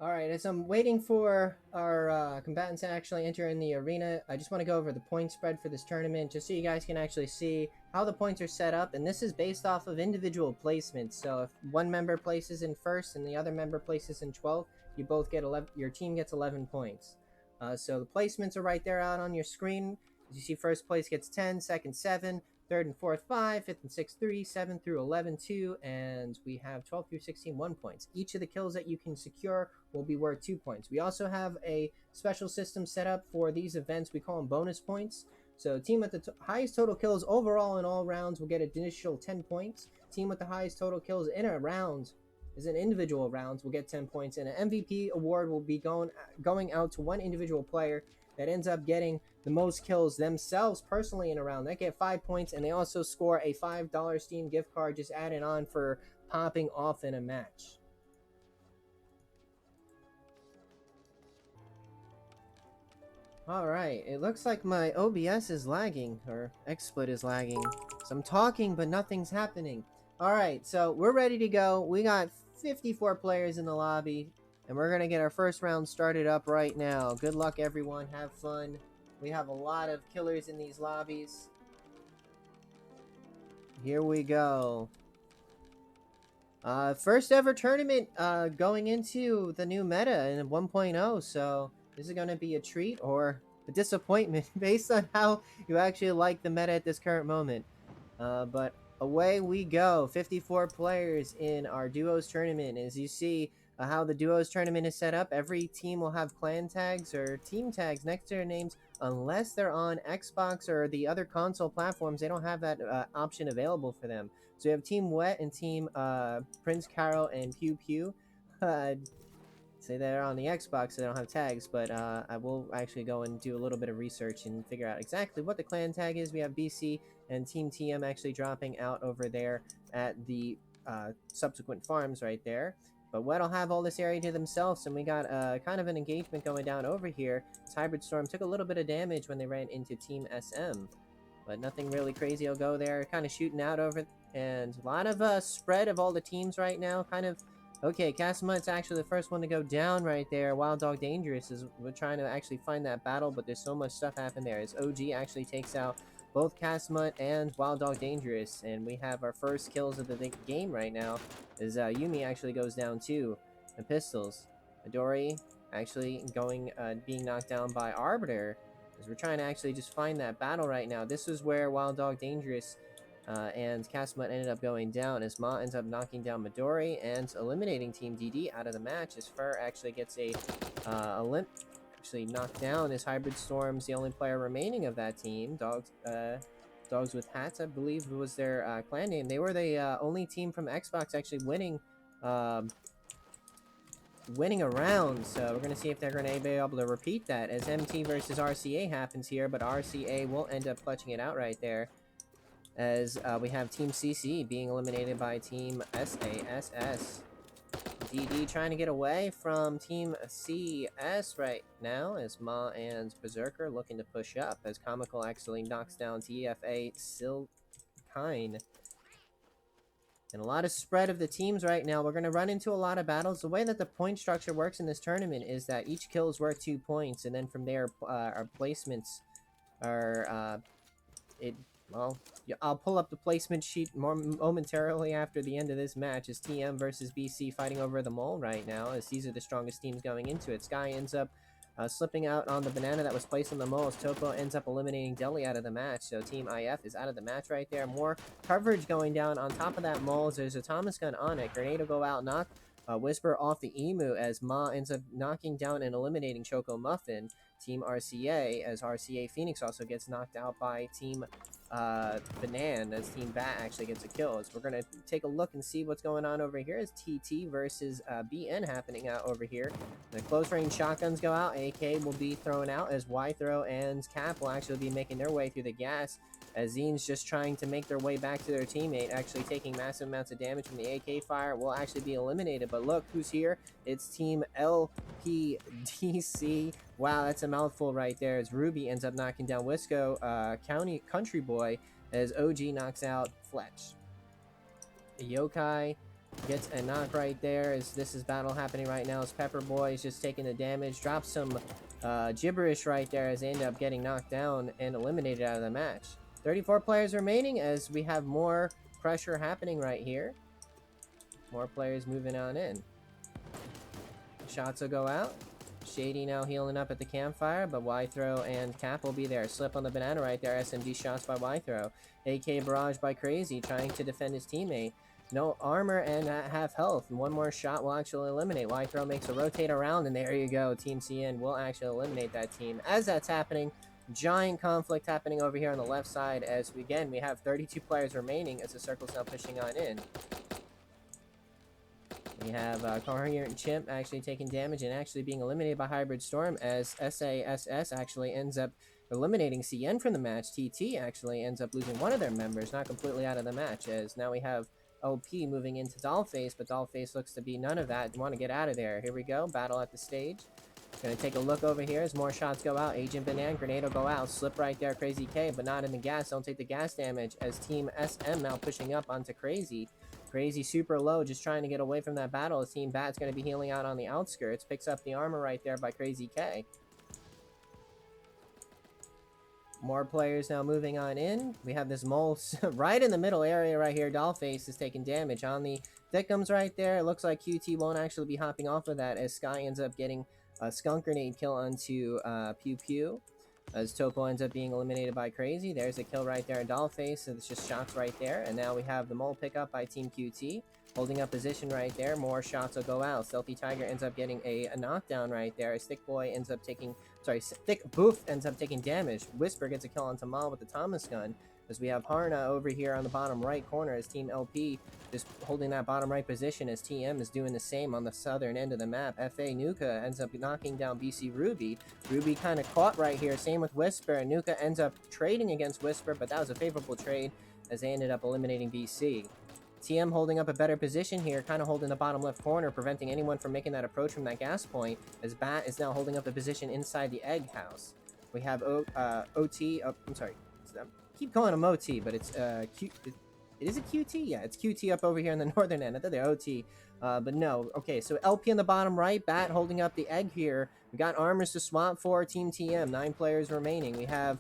Alright, as I'm waiting for our combatants to actually enter in the arena, I just want to go over the point spread for this tournament just so you guys can actually see how the points are set up. And this is based off of individual placements. So if one member places in first and the other member places in 12th, you both get 11, your team gets 11 points. So the placements are right there out on your screen. As you see, first place gets 10, second 7, third and fourth 5, fifth and sixth 3, 7 through 11 2, and we have 12 through 16 1 points. Each of the kills that you can secure will be worth 2 points. We also have a special system set up for these events. We call them bonus points. So team with the highest total kills overall in all rounds will get an additional 10 points. Team with the highest total kills in a round, as in individual rounds, will get 10 points, and an MVP award will be going out to one individual player that ends up getting the most kills themselves personally in a round. They get 5 points, and they also score a $5 Steam gift card just added on for popping off in a match. Alright, it looks like my OBS is lagging, or XSplit is lagging. So I'm talking, but nothing's happening. Alright, so we're ready to go. We got 54 players in the lobby, and we're going to get our first round started up right now. Good luck, everyone. Have fun. We have a lot of killers in these lobbies. Here we go. First ever tournament going into the new meta in 1.0, so this is going to be a treat or a disappointment based on how you actually like the meta at this current moment. But away we go. 54 players in our duos tournament. As you see how the duos tournament is set up, every team will have clan tags or team tags next to their names unless they're on Xbox or the other console platforms. They don't have that option available for them. So you have Team Wet and Team Prince Carol and Pew Pew. Say they're on the Xbox, so they don't have tags, but I will actually go and do a little bit of research and figure out exactly what the clan tag is. We have BC and Team TM actually dropping out over there at the subsequent farms right there. But Wet'll have all this area to themselves, and we got kind of an engagement going down over here. This Hybrid Storm took a little bit of damage when they ran into Team SM, but nothing really crazy will go there. Kind of shooting out over, and a lot of spread of all the teams right now. Kind of okay. Casamut's actually the first one to go down right there. Wild Dog Dangerous is we're trying to actually find that battle, but there's so much stuff happened there. As OG actually takes out both Casamut and Wild Dog Dangerous, and we have our first kills of the game right now. As Yumi actually goes down too. The pistols, Midori actually being knocked down by Arbiter. As we're trying to actually just find that battle right now. This is where Wild Dog Dangerous and Casamut ended up going down, as Ma ends up knocking down Midori and eliminating Team DD out of the match, as Fur actually gets a actually knocked down, as Hybrid Storm's the only player remaining of that team. Dogs with Hats, I believe, was their clan name. They were the only team from Xbox actually winning a round, so we're going to see if they're going to be able to repeat that, as MT versus RCA happens here, but RCA will end up clutching it out right there, as we have Team CC being eliminated by Team SASS. DD trying to get away from Team CS right now, as Ma and Berserker looking to push up, as Comical actually knocks down TFA Silkine. And a lot of spread of the teams right now. We're going to run into a lot of battles. The way that the point structure works in this tournament is that each kill is worth 2 points, and then from there, our placements are, well, I'll pull up the placement sheet more momentarily after the end of this match, as TM versus BC fighting over the mole right now, as these are the strongest teams going into it. Sky ends up slipping out on the banana that was placed on the mole, as Topo ends up eliminating Deli out of the match, so Team IF is out of the match right there. More coverage going down on top of that mole, as there's a Thomas gun on it. Grenade will go out, knock Whisper off the Emu, as Ma ends up knocking down and eliminating Choco Muffin. Team RCA, as RCA Phoenix also gets knocked out by Team Banan, as Team Bat actually gets a kill. As we're going to take a look and see what's going on over here, as TT versus BN happening out over here. The close range shotguns go out, AK will be thrown out, as Y-Throw and Cap will actually be making their way through the gas, as Zine's just trying to make their way back to their teammate, actually taking massive amounts of damage from the AK fire, will actually be eliminated. But look who's here. It's Team LPDC. Wow, that's a mouthful right there, as Ruby ends up knocking down Wisco Country Boy, as OG knocks out Fletch. Yokai Gets a knock right there as this is battle happening right now as Pepper Boy is just taking the damage. Drops some gibberish right there as they end up getting knocked down and eliminated out of the match. 34 players remaining as we have more pressure happening right here. More players moving on in. Shots will go out. Shady now healing up at the campfire, but Y-Throw and Cap will be there. Slip on the banana right there. SMG shots by Y-Throw. AK barrage by Crazy, trying to defend his teammate. No armor and half health. One more shot will actually eliminate. Y-Throw makes a rotate around, and there you go. Team CN will actually eliminate that team. As that's happening, giant conflict happening over here on the left side as, we have 32 players remaining as the circle's now pushing on in. We have Coherent Chimp actually taking damage and actually being eliminated by Hybrid Storm as SASS actually ends up eliminating CN from the match. TT actually ends up losing one of their members, not completely out of the match, as now we have LP moving into Dollface, but Dollface looks to be none of that. Want to get out of there. Here we go. Battle at the stage. Gonna take a look over here as more shots go out. Agent Banana, grenade will go out. Slip right there, Crazy K, but not in the gas. Don't take the gas damage as Team SM now pushing up onto Crazy. Crazy super low, just trying to get away from that battle. As Team Bat's going to be healing out on the outskirts. Picks up the armor right there by Crazy K. More players now moving on in. We have this mole right in the middle area right here. Dollface is taking damage on the thickums right there. It looks like QT won't actually be hopping off of that as Sky ends up getting a skunk grenade kill onto Pew Pew. As Topo ends up being eliminated by Crazy. There's a kill right there in Dollface, so it's just shots right there. And now we have the mole pickup by Team QT. Holding up position right there. More shots will go out. Stealthy Tiger ends up getting a knockdown right there. As Thick Boy ends up taking... Sorry, Thick Boof ends up taking damage. Whisper gets a kill on Tamal with the Thomas gun. As we have Harna over here on the bottom right corner as Team LP just holding that bottom right position as TM is doing the same on the southern end of the map. FA Nuka ends up knocking down BC Ruby. Ruby kind of caught right here. Same with Whisper. And Nuka ends up trading against Whisper, but that was a favorable trade as they ended up eliminating BC. TM holding up a better position here, kind of holding the bottom left corner, preventing anyone from making that approach from that gas point, as Bat is now holding up the position inside the egg house. We have OT, I'm sorry, I keep calling him OT, but it's is it QT? Yeah, it's QT up over here in the northern end. I thought they're OT, but no. Okay, so LP on the bottom right, Bat holding up the egg here. We got armors to swap for Team TM, 9 players remaining. We have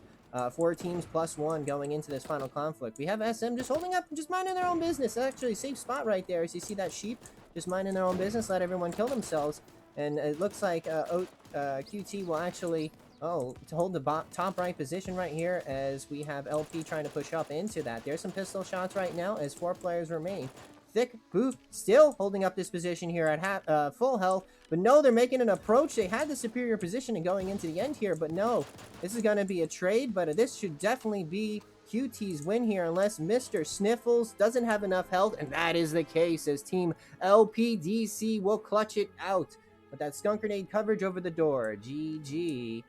4 teams plus 1 going into this final conflict. We have SM just holding up, just minding their own business. Actually, safe spot right there. As you see that sheep just minding their own business, let everyone kill themselves. And it looks like QT will actually, to hold the top right position right here as we have LP trying to push up into that. There's some pistol shots right now as 4 players remain. Thick Booth still holding up this position here at full health. But no, they're making an approach. They had the superior position and going into the end here. But no, this is going to be a trade. But this should definitely be QT's win here unless Mr. Sniffles doesn't have enough health. And that is the case as Team LPDC will clutch it out with that skunk grenade coverage over the door. GG.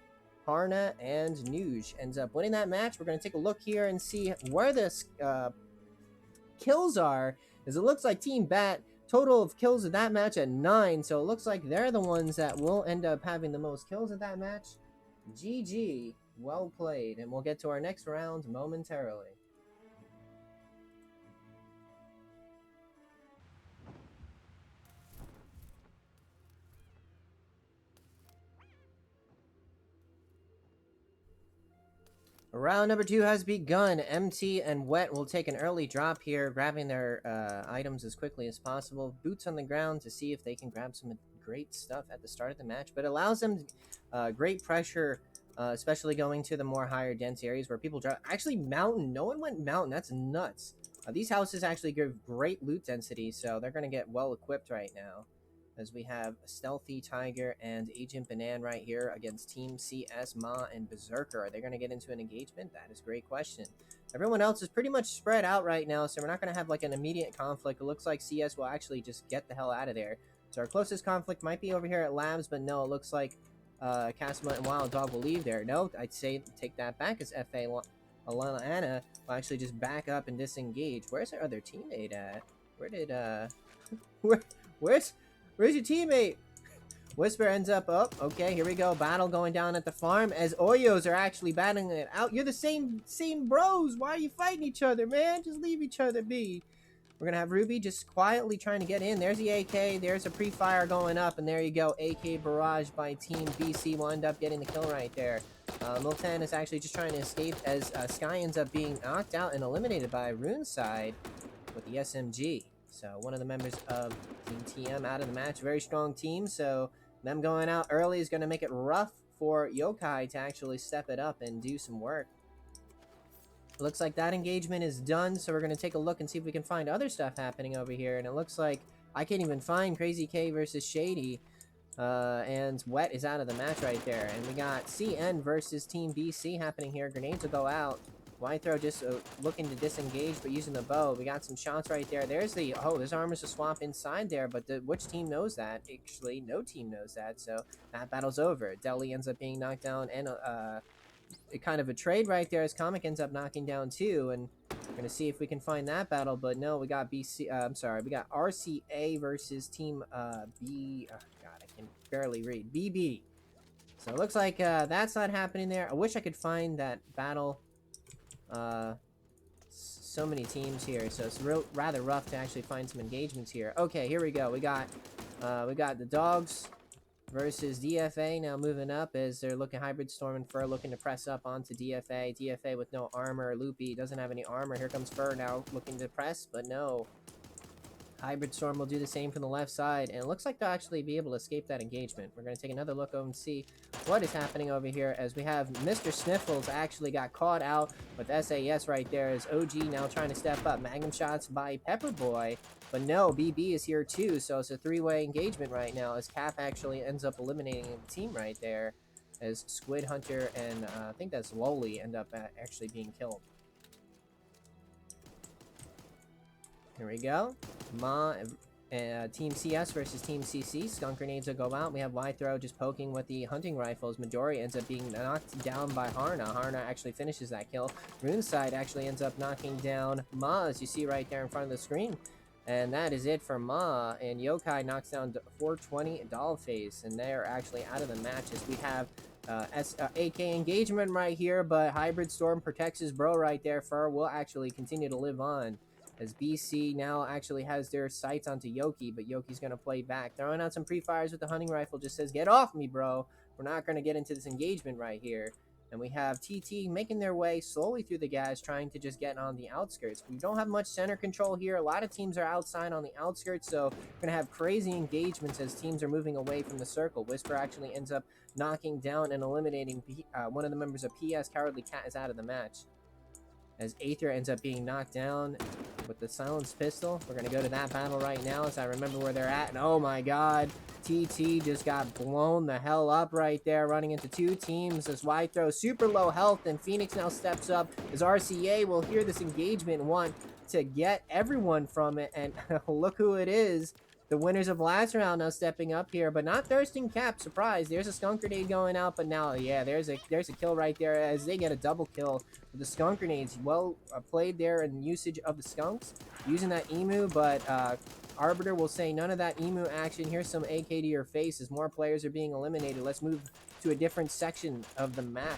Harna and Nuge ends up winning that match. We're going to take a look here and see where this kills are. As it looks like Team Bat, total of kills of that match at 9. So it looks like they're the ones that will end up having the most kills of that match. GG. Well played. And we'll get to our next round momentarily. Round number 2 has begun. MT and Wet will take an early drop here, grabbing their items as quickly as possible. Boots on the ground to see if they can grab some great stuff at the start of the match, but allows them great pressure, especially going to the more higher dense areas where people drop. Actually, Mountain. No one went Mountain. That's nuts. These houses actually give great loot density, so they're going to get well equipped right now. As we have Stealthy Tiger and Agent Banan right here against Team CS, Ma, and Berserker. Are they going to get into an engagement? That is a great question. Everyone else is pretty much spread out right now, so we're not going to have like an immediate conflict. It looks like CS will actually just get the hell out of there. So our closest conflict might be over here at Labs, but no, it looks like Casma and Wild Dog will leave there. No, I'd say take that back as FA Alana Anna will actually just back up and disengage. Where's our other teammate at? Where did, Where's your teammate? Whisper ends up okay, here we go. Battle going down at the farm as Oyos are actually battling it out. You're the same bros. Why are you fighting each other, man? Just leave each other be. We're going to have Ruby just quietly trying to get in. There's the AK. There's a pre-fire going up. And there you go. AK barrage by Team BC will end up getting the kill right there. Miltan is actually just trying to escape as Sky ends up being knocked out and eliminated by Runeside with the SMG. So one of the members of Team TM out of the match. Very strong team. So them going out early is going to make it rough for Yokai to actually step it up and do some work. Looks like that engagement is done, so we're going to take a look and see if we can find other stuff happening over here. And it looks like I can't even find Crazy K versus Shady. And Wet is out of the match right there. And we got CN versus Team BC happening here. Grenades will go out. Wide throw just looking to disengage, but using the bow. We got some shots right there. There's the... Oh, there's armors to swap inside there, but which team knows that? Actually, no team knows that, so that battle's over. Deli ends up being knocked down, and kind of a trade right there as Comic ends up knocking down too, and we're gonna see if we can find that battle. But no, we got BC. I'm sorry, we got RCA versus Team B. Oh God, I can barely read. BB. So it looks like that's not happening there. I wish I could find that battle. So many teams here, so it's rather rough to actually find some engagements here. Okay, here we go. We got the Dogs versus DFA now moving up as they're looking Hybrid Storm and Fur looking to press up onto DFA. DFA with no armor. Loopy doesn't have any armor. Here comes Fur now looking to press, but no. Hybrid Storm will do the same from the left side, and it looks like they'll actually be able to escape that engagement. We're going to take another look over and see what is happening over here as we have Mr. Sniffles actually got caught out with SAS right there as OG now trying to step up. Magnum shots by Pepperboy, but no, BB is here too, so it's a three-way engagement right now as Cap actually ends up eliminating the team right there as Squid Hunter and I think that's Lowly end up actually being killed. Here we go. Team CS versus Team CC. Skunk grenades will go out. We have Y Throw just poking with the hunting rifles. Midori ends up being knocked down by Harna. Harna actually finishes that kill. Runeside actually ends up knocking down Ma, as you see right there in front of the screen. And that is it for Ma. And Yokai knocks down 420 Dollface. And they're actually out of the match as we have AK engagement right here. But Hybrid Storm protects his bro right there. Fur will actually continue to live on. As BC now actually has their sights onto Yoki, but Yoki's going to play back. Throwing out some pre-fires with the hunting rifle, just says, get off me, bro. We're not going to get into this engagement right here. And we have TT making their way slowly through the gas, trying to just get on the outskirts. We don't have much center control here. A lot of teams are outside on the outskirts, so we're going to have crazy engagements as teams are moving away from the circle. Whisper actually ends up knocking down and eliminating one of the members of PS. Cowardly Cat is out of the match. As Aether ends up being knocked down with the silenced pistol. We're going to go to that battle right now as I remember where they're at. And oh my god, TT just got blown the hell up right there, running into two teams as Y Throw super low health, and Phoenix now steps up as RCA will hear this engagement and want to get everyone from it. And look who it is. The winners of last round now stepping up here, but not Thirsting Cap. Surprise! There's a skunk grenade going out, but now, yeah, there's a kill right there as they get a double kill with the skunk grenades. Well played there in usage of the skunks, using that emu, but Arbiter will say none of that emu action. Here's some AK to your face as more players are being eliminated. Let's move to a different section of the map.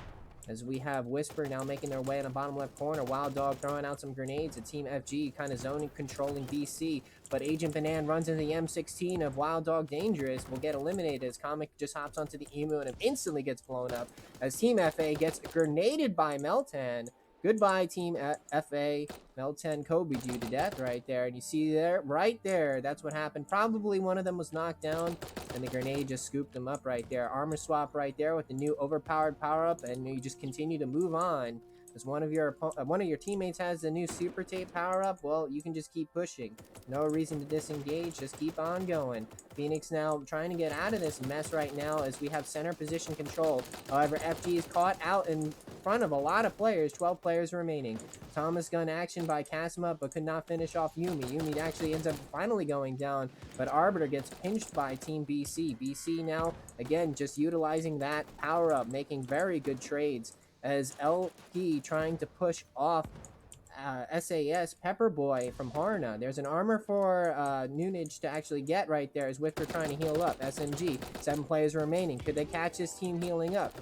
As we have Whisper now making their way in the bottom left corner. Wild Dog throwing out some grenades. A Team FG kind of zoning, controlling BC. But Agent Banan runs into the M16 of Wild Dog Dangerous. Will get eliminated as Comic just hops onto the emu and instantly gets blown up. As Team FA gets grenaded by Meltan. Goodbye, Team FA. Meltan Kobe'd you to death right there. And you see there, right there, that's what happened. Probably one of them was knocked down, and the grenade just scooped them up right there. Armor swap right there with the new overpowered power-up, and you just continue to move on. As one of your teammates has the new super tape power-up, well, you can just keep pushing. No reason to disengage, just keep on going. Phoenix now trying to get out of this mess right now as we have center position control. However, FG is caught out in front of a lot of players, 12 players remaining. Thomas gun action by Kasma, but could not finish off Yumi. Yumi actually ends up finally going down, but Arbiter gets pinched by Team BC. BC now, again, just utilizing that power-up, making very good trades. As LP trying to push off SAS Pepperboy from Harna. There's an armor for Nunage to actually get right there as Whisper trying to heal up. SMG, 7 players remaining. Could they catch this team healing up?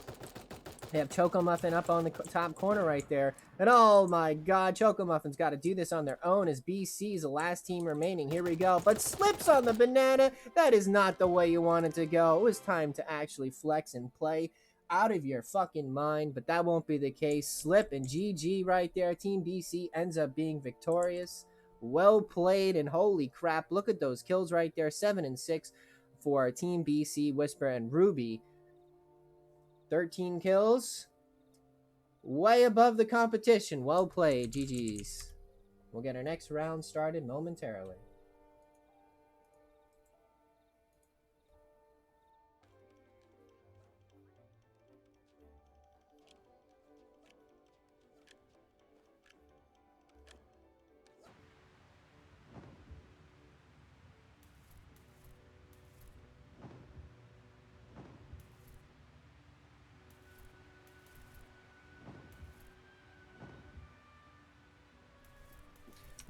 They have Chocomuffin up on the top corner right there. And oh my god, Chocomuffin's got to do this on their own as BC is the last team remaining. Here we go. But slips on the banana. That is not the way you want it to go. It was time to actually flex and play out of your fucking mind, but that won't be the case. Slip and GG right there. Team BC ends up being victorious. Well played, and holy crap, look at those kills right there. 7 and 6 for Team BC, Whisper and Ruby. 13 kills. Way above the competition. Well played. GG's. We'll get our next round started momentarily.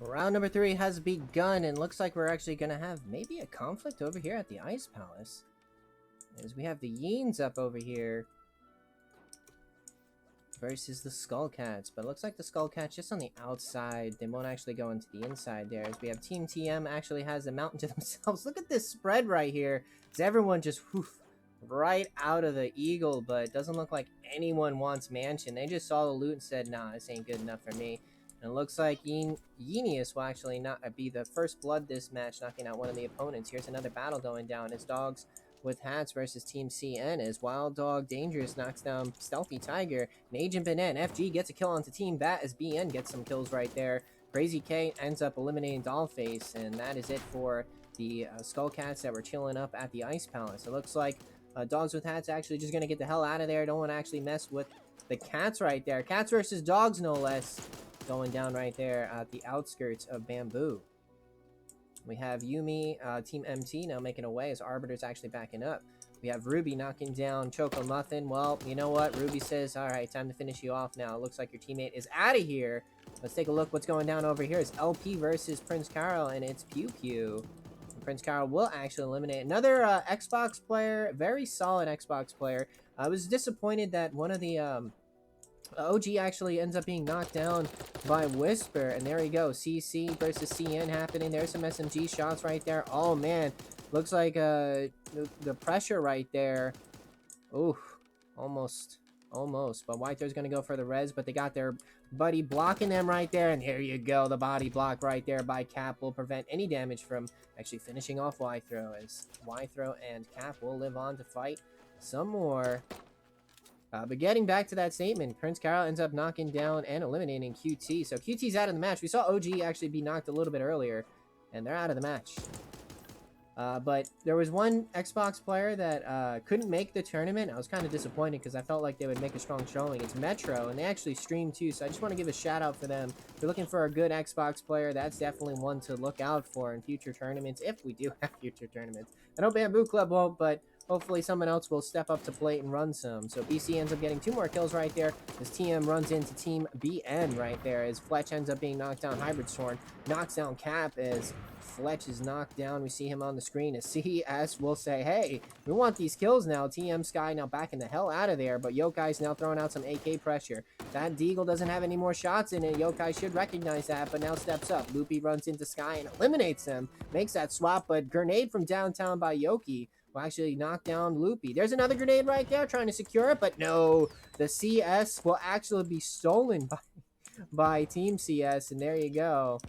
Round number 3 has begun, and looks like we're actually going to have maybe a conflict over here at the Ice Palace. As we have the Yeens up over here versus the Skullcats. But it looks like the Skullcats just on the outside. They won't actually go into the inside there. As we have Team TM actually has the mountain to themselves. Look at this spread right here. As everyone just right out of the Eagle, but it doesn't look like anyone wants Mansion. They just saw the loot and said, nah, this ain't good enough for me. And it looks like Yenius will actually not be the first blood this match, knocking out one of the opponents. Here's another battle going down as Dogs with Hats versus Team CN as Wild Dog Dangerous knocks down Stealthy Tiger. And Agent Benet FG gets a kill onto Team Bat as BN gets some kills right there. Crazy K ends up eliminating Dollface, and that is it for the Skullcats that were chilling up at the Ice Palace. It looks like Dogs with Hats actually just going to get the hell out of there. Don't want to actually mess with the Cats right there. Cats versus Dogs, no less. Going down right there at the outskirts of Bamboo. We have Yumi, Team MT now making away as Arbiter's actually backing up. We have Ruby knocking down Chocomuffin. Well, you know what? Ruby says, alright, time to finish you off now. It looks like your teammate is out of here. Let's take a look what's going down over here. It's LP versus Prince Carl, and it's Pew Pew. And Prince Carl will actually eliminate another Xbox player. Very solid Xbox player. I was disappointed that one of the OG actually ends up being knocked down by Whisper, and there we go. CC versus CN happening. There's some SMG shots right there. Oh man, looks like the pressure right there. Ooh, almost. But Whitehorn's gonna go for the res, but they got their buddy blocking them right there, and there you go. The body block right there by Cap will prevent any damage from actually finishing off Ythro, as Ythro and Cap will live on to fight some more. But getting back to that statement, Prince Carol ends up knocking down and eliminating QT. So QT's out of the match. We saw OG actually be knocked a little bit earlier, and they're out of the match. But there was one Xbox player that couldn't make the tournament. I was kind of disappointed because I felt like they would make a strong showing. It's Metro, and they actually streamed too, so I just want to give a shout out for them. If you're looking for a good Xbox player, that's definitely one to look out for in future tournaments, if we do have future tournaments. I know Bamboo Club won't, but hopefully someone else will step up to plate and run some. So BC ends up getting 2 more kills right there as TM runs into Team BN right there as Fletch ends up being knocked down. Hybrid Storm knocks down Cap as Fletch is knocked down. We see him on the screen as CS will say, hey, we want these kills now. TM Sky now backing the hell out of there, but Yokai's now throwing out some AK pressure. That Deagle doesn't have any more shots in it. Yokai should recognize that, but now steps up. Loopy runs into Sky and eliminates him. Makes that swap, but grenade from downtown by Yoki will actually knock down Loopy. There's another grenade right there trying to secure it, but no. The CS will actually be stolen by Team CS, and there you go.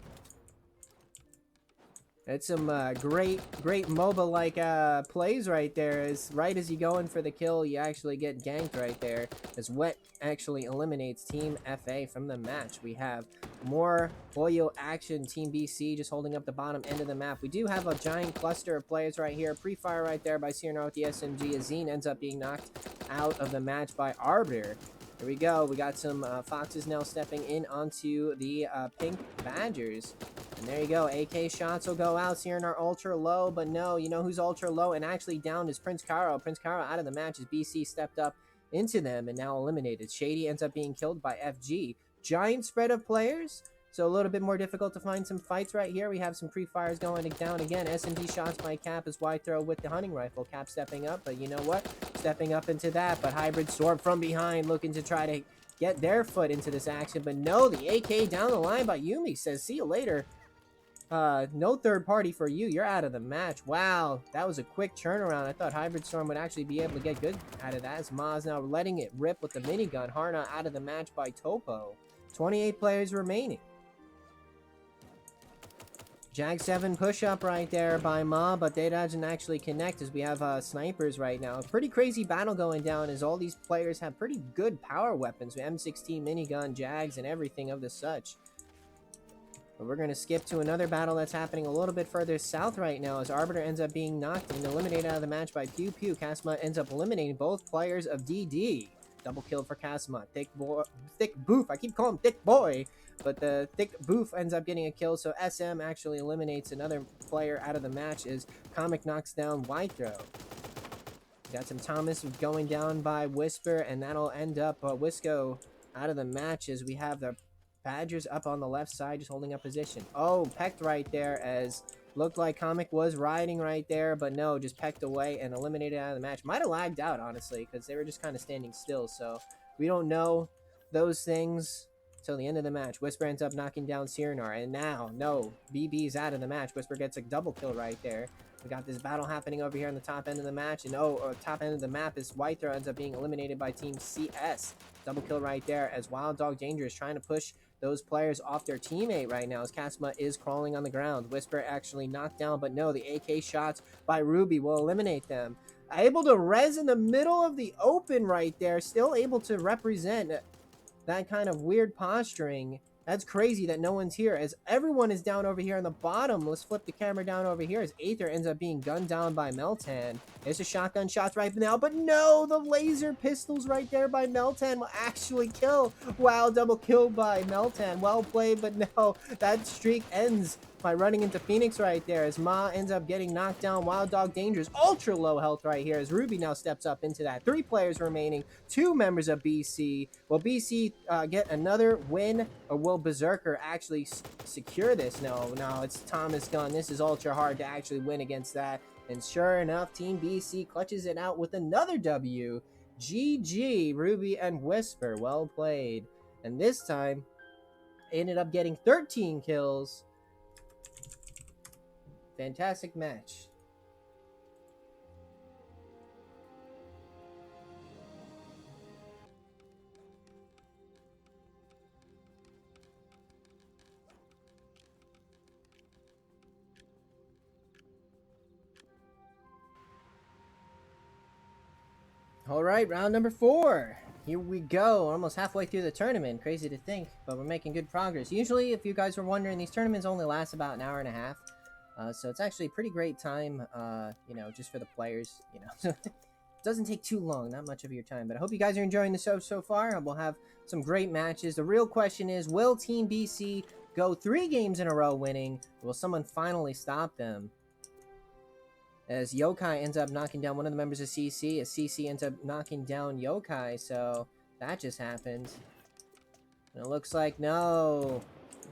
It's some great MOBA-like plays right there. Right as you go in for the kill, you actually get ganked right there. As Wet actually eliminates Team FA from the match. We have more Oyo action. Team BC just holding up the bottom end of the map. We do have a giant cluster of players right here. Pre-fire right there by Cyrano with the SMG. Azine ends up being knocked out of the match by Arbiter. Here we go. We got some Foxes now stepping in onto the Pink Badgers. And there you go. AK shots will go out. Siren are ultra low, but no, you know who's ultra low and actually down is Prince Caro. Prince Caro out of the match as BC stepped up into them and now eliminated. Shady ends up being killed by FG. Giant spread of players, So a little bit more difficult to find some fights right here. We have some pre-fires going down again. S&D shots by Cap as wide throw with the hunting rifle. Cap stepping up, but you know what? Stepping up into that, but Hybrid Storm from behind looking to try to get their foot into this action. But no, the AK down the line by Yumi says, see you later. No third party for you. You're out of the match. Wow, that was a quick turnaround. I thought Hybrid Storm would actually be able to get good out of that. As Maz now letting it rip with the minigun. Harna out of the match by Topo. 28 players remaining. Jag 7 push-up right there by Ma, but they doesn't actually connect as we have snipers right now. A pretty crazy battle going down as all these players have pretty good power weapons. M16 minigun, Jags, and everything of the such. But we're going to skip to another battle that's happening a little bit further south right now as Arbiter ends up being knocked and eliminated out of the match by Pew Pew. Kasma ends up eliminating both players of DD. Double kill for Kasma. Thick Boof. I keep calling him Thick Boy. But the Thick Boof ends up getting a kill. So SM actually eliminates another player out of the match as Comic knocks down Wide Throw. Got some Thomas going down by Whisper. And that'll end up Wisco out of the match as we have the Badgers up on the left side, just holding up position. Oh, pecked right there as looked like Comic was riding right there, but no, just pecked away and eliminated out of the match. Might have lagged out, honestly, because they were just kind of standing still, so we don't know those things till the end of the match. Whisper ends up knocking down Cyrnar, and now, no, BB's out of the match. Whisper gets a double kill right there. We got this battle happening over here on the top end of the match, and top end of the map is White Throw ends up being eliminated by Team CS. Double kill right there as Wild Dog Danger is trying to push those players off their teammate right now as Kasma is crawling on the ground. Whisper actually knocked down, but no, the AK shots by Ruby will eliminate them. Able to res in the middle of the open right there, still able to represent that kind of weird posturing. That's crazy that no one's here as everyone is down over here on the bottom. Let's flip the camera down over here as Aether ends up being gunned down by Meltan. There's a shotgun shots right now, but no, the laser pistols right there by Meltan will actually kill. Wow, double kill by Meltan. Well played, but no, that streak ends by running into Phoenix right there as Ma ends up getting knocked down. Wild Dog Danger's ultra low health right here as Ruby now steps up into that. 3 players remaining, 2 members of BC. Will BC get another win, or will Berserker actually secure this? No, it's Thomas Gunn. This is ultra hard to actually win against that. And sure enough, Team BC clutches it out with another W. GG, Ruby and Whisper. Well played. And this time, ended up getting 13 kills. Fantastic match. All right, round number 4. Here we go. Almost halfway through the tournament. Crazy to think, but we're making good progress. Usually, if you guys were wondering, these tournaments only last about an hour and a half. So it's actually a pretty great time, just for the players, So it doesn't take too long, not much of your time. But I hope you guys are enjoying the show so far. We'll have some great matches. The real question is, will Team BC go 3 games in a row winning? Will someone finally stop them? As Yokai ends up knocking down one of the members of CC, as CC ends up knocking down Yokai, so that just happened. And it looks like, no.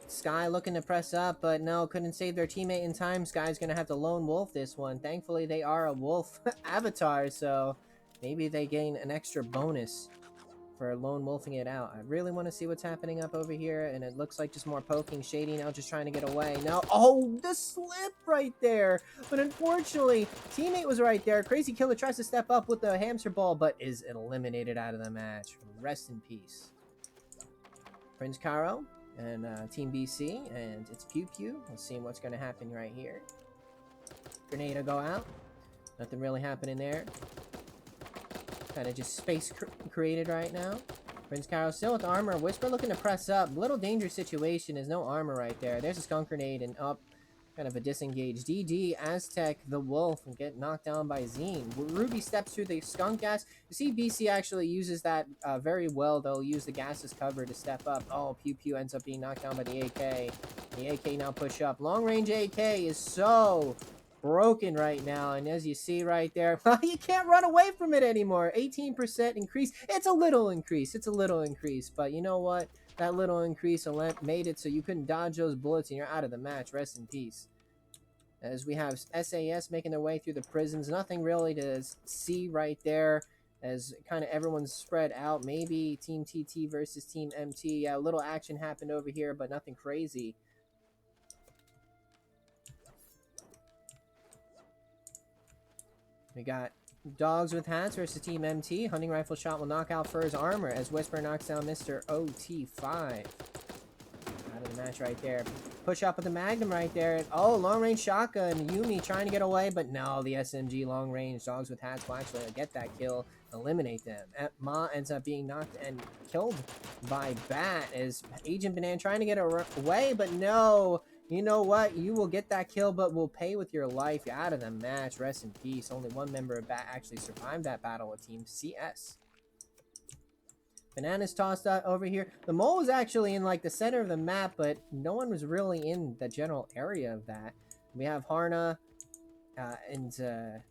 Sky looking to press up, but no, couldn't save their teammate in time. Sky's gonna have to lone wolf this one. Thankfully, they are a wolf avatar, so maybe they gain an extra bonus for lone wolfing it out. I really want to see what's happening up over here, and it looks like just more poking. Shady now just trying to get away. Now, oh, the slip right there. But unfortunately, teammate was right there. Crazy Killer tries to step up with the hamster ball, but is eliminated out of the match. Rest in peace. Prince Caro and Team BC, and it's Pew Pew. Let's see what's going to happen right here. Grenade will go out. Nothing really happening there. Kind of just space created right now. Prince Caro still with armor. Whisper looking to press up. Little dangerous situation. There's no armor right there. There's a skunk grenade and up. Kind of a disengage. DD, Aztec, the Wolf, and get knocked down by Zine. Ruby steps through the skunk gas. You see BC actually uses that very well. They'll use the gas as cover to step up. Oh, Pew Pew ends up being knocked down by the AK. The AK now push up. Long range AK is so broken right now, and as you see right there, you can't run away from it anymore. 18% increase. It's a little increase, but you know what? that little increase made it so you couldn't dodge those bullets and you're out of the match. Rest in peace. As we have SAS making their way through the prisons. Nothing really to see right there, as kind of everyone's spread out. Maybe Team TT versus Team MT. Yeah, a little action happened over here, but nothing crazy. We got Dogs with Hats versus Team MT. Hunting Rifle Shot will knock out Fur's armor as Whisper knocks down Mr. OT5. Out of the match right there. Push up with the Magnum right there. Oh, long range shotgun. Yumi trying to get away, but no, the SMG long range. Dogs with Hats will actually get that kill, eliminate them. Ma ends up being knocked and killed by Bat as Agent Banana trying to get away, but no. You know what? You will get that kill, but will pay with your life. You're out of the match. Rest in peace. Only one member of Bat actually survived that battle with Team CS. Bananas tossed out over here. The mole was actually in like the center of the map, but no one was really in the general area of that. We have Harna and man,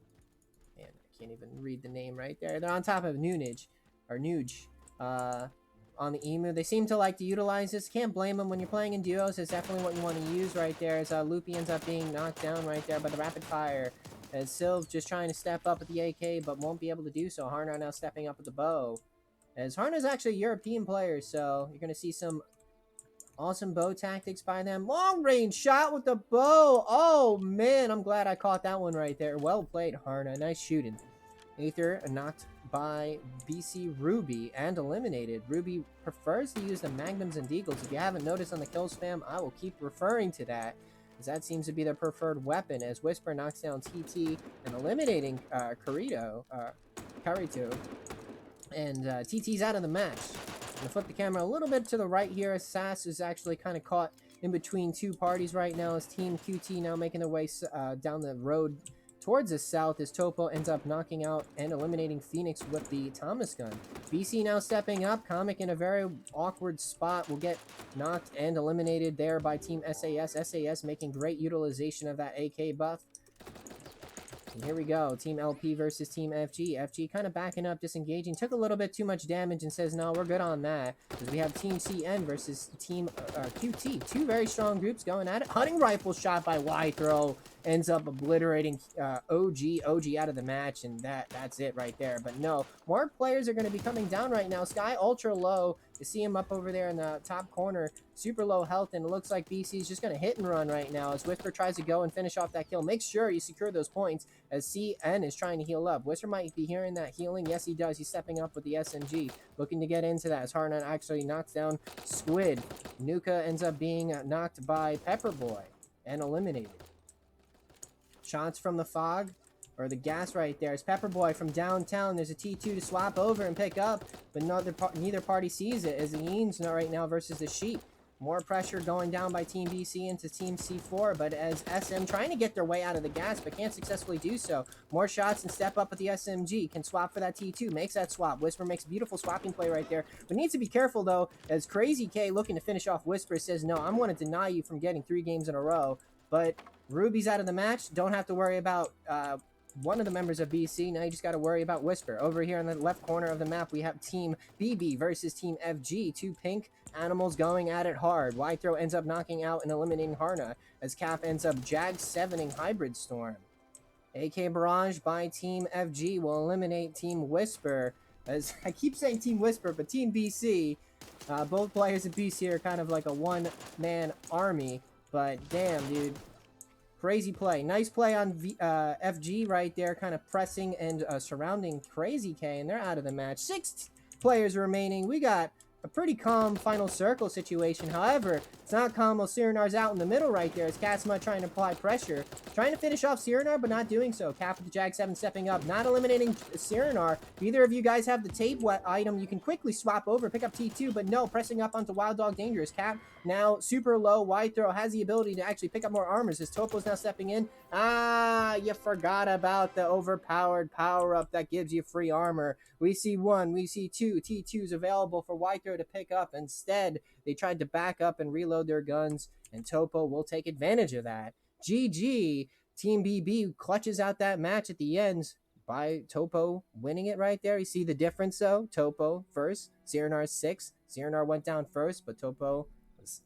I can't even read the name right there. They're on top of Nuge on the Emu. They seem to like to utilize this. Can't blame them. When you're playing in duos, it's definitely what you want to use right there. As Loopy ends up being knocked down right there by the rapid fire. As Sylv just trying to step up with the AK, but won't be able to do so. Harna now stepping up with the bow. As Harna's actually a European player, so you're going to see some awesome bow tactics by them. Long range shot with the bow. Oh, man, I'm glad I caught that one right there. Well played, Harna. Nice shooting. Aether knocked by BC Ruby and eliminated. Ruby prefers to use the Magnums and Deagles. If you haven't noticed on the kill spam, I will keep referring to that, as that seems to be their preferred weapon, as Whisper knocks down TT and eliminating Karito. And TT's out of the match. I'm gonna flip the camera a little bit to the right here, as Sass is actually kind of caught in between two parties right now, as Team QT now making their way down the road towards the south, as Topo ends up knocking out and eliminating Phoenix with the Thomas gun. BC now stepping up. Comic in a very awkward spot will get knocked and eliminated there by Team SAS. SAS making great utilization of that AK buff. And here we go. Team LP versus Team FG. FG kind of backing up, disengaging. Took a little bit too much damage and says, no, we're good on that. Because we have Team CN versus Team QT. Two very strong groups going at it. Hunting Rifle shot by Y-Throw ends up obliterating OG out of the match, and that's it right there. But no, more players are going to be coming down right now. Sky ultra low. You see him up over there in the top corner, super low health, and it looks like BC's just going to hit and run right now as Whisper tries to go and finish off that kill. Make sure you secure those points as CN is trying to heal up. Whisper might be hearing that healing. Yes, he does. He's stepping up with the SMG, looking to get into that as Harnett actually knocks down Squid. Nuka ends up being knocked by Pepperboy and eliminated. Shots from the fog, or the gas right there. It's Pepperboy from downtown. There's a T2 to swap over and pick up, but neither party sees it, as the Eames right now versus the Sheep. More pressure going down by Team BC into Team C4, but as SM trying to get their way out of the gas, but can't successfully do so. More shots and step up with the SMG. Can swap for that T2, makes that swap. Whisper makes a beautiful swapping play right there, but needs to be careful though, as Crazy K looking to finish off Whisper says, no, I'm going to deny you from getting 3 games in a row. But Ruby's out of the match. Don't have to worry about one of the members of BC. Now you just got to worry about Whisper. Over here in the left corner of the map, we have Team BB versus Team FG. 2 pink animals going at it hard. Y-Throw ends up knocking out and eliminating Harna, as Cap ends up Jag-7ing Hybrid Storm. AK Barrage by Team FG will eliminate Team Whisper. As I keep saying Team Whisper, but Team BC, both players of BC are kind of like a one-man army. But damn, dude. Crazy play. Nice play on FG right there, kind of pressing and surrounding Crazy K, and they're out of the match. 6 players remaining. We got a pretty calm final circle situation. However, it's not calm while Cyranar's out in the middle right there. As Kasma trying to apply pressure. Trying to finish off Cyranar, but not doing so. Cap with the Jag-7 stepping up. Not eliminating Cyranar. If either of you guys have the tape wet item, you can quickly swap over, pick up T2, but no, pressing up onto Wild Dog Dangerous. Cap now super low. Y-Throw has the ability to actually pick up more armors as Topo's now stepping in. You forgot about the overpowered power-up that gives you free armor. We see 1, we see 2 T2s available for Y-Throw to pick up. Instead, they tried to back up and reload their guns, and Topo will take advantage of that. GG. Team BB clutches out that match at the end. by Topo winning it right there. You see the difference though? Topo first, Zeranar 6. Zeranar went down first, but Topo was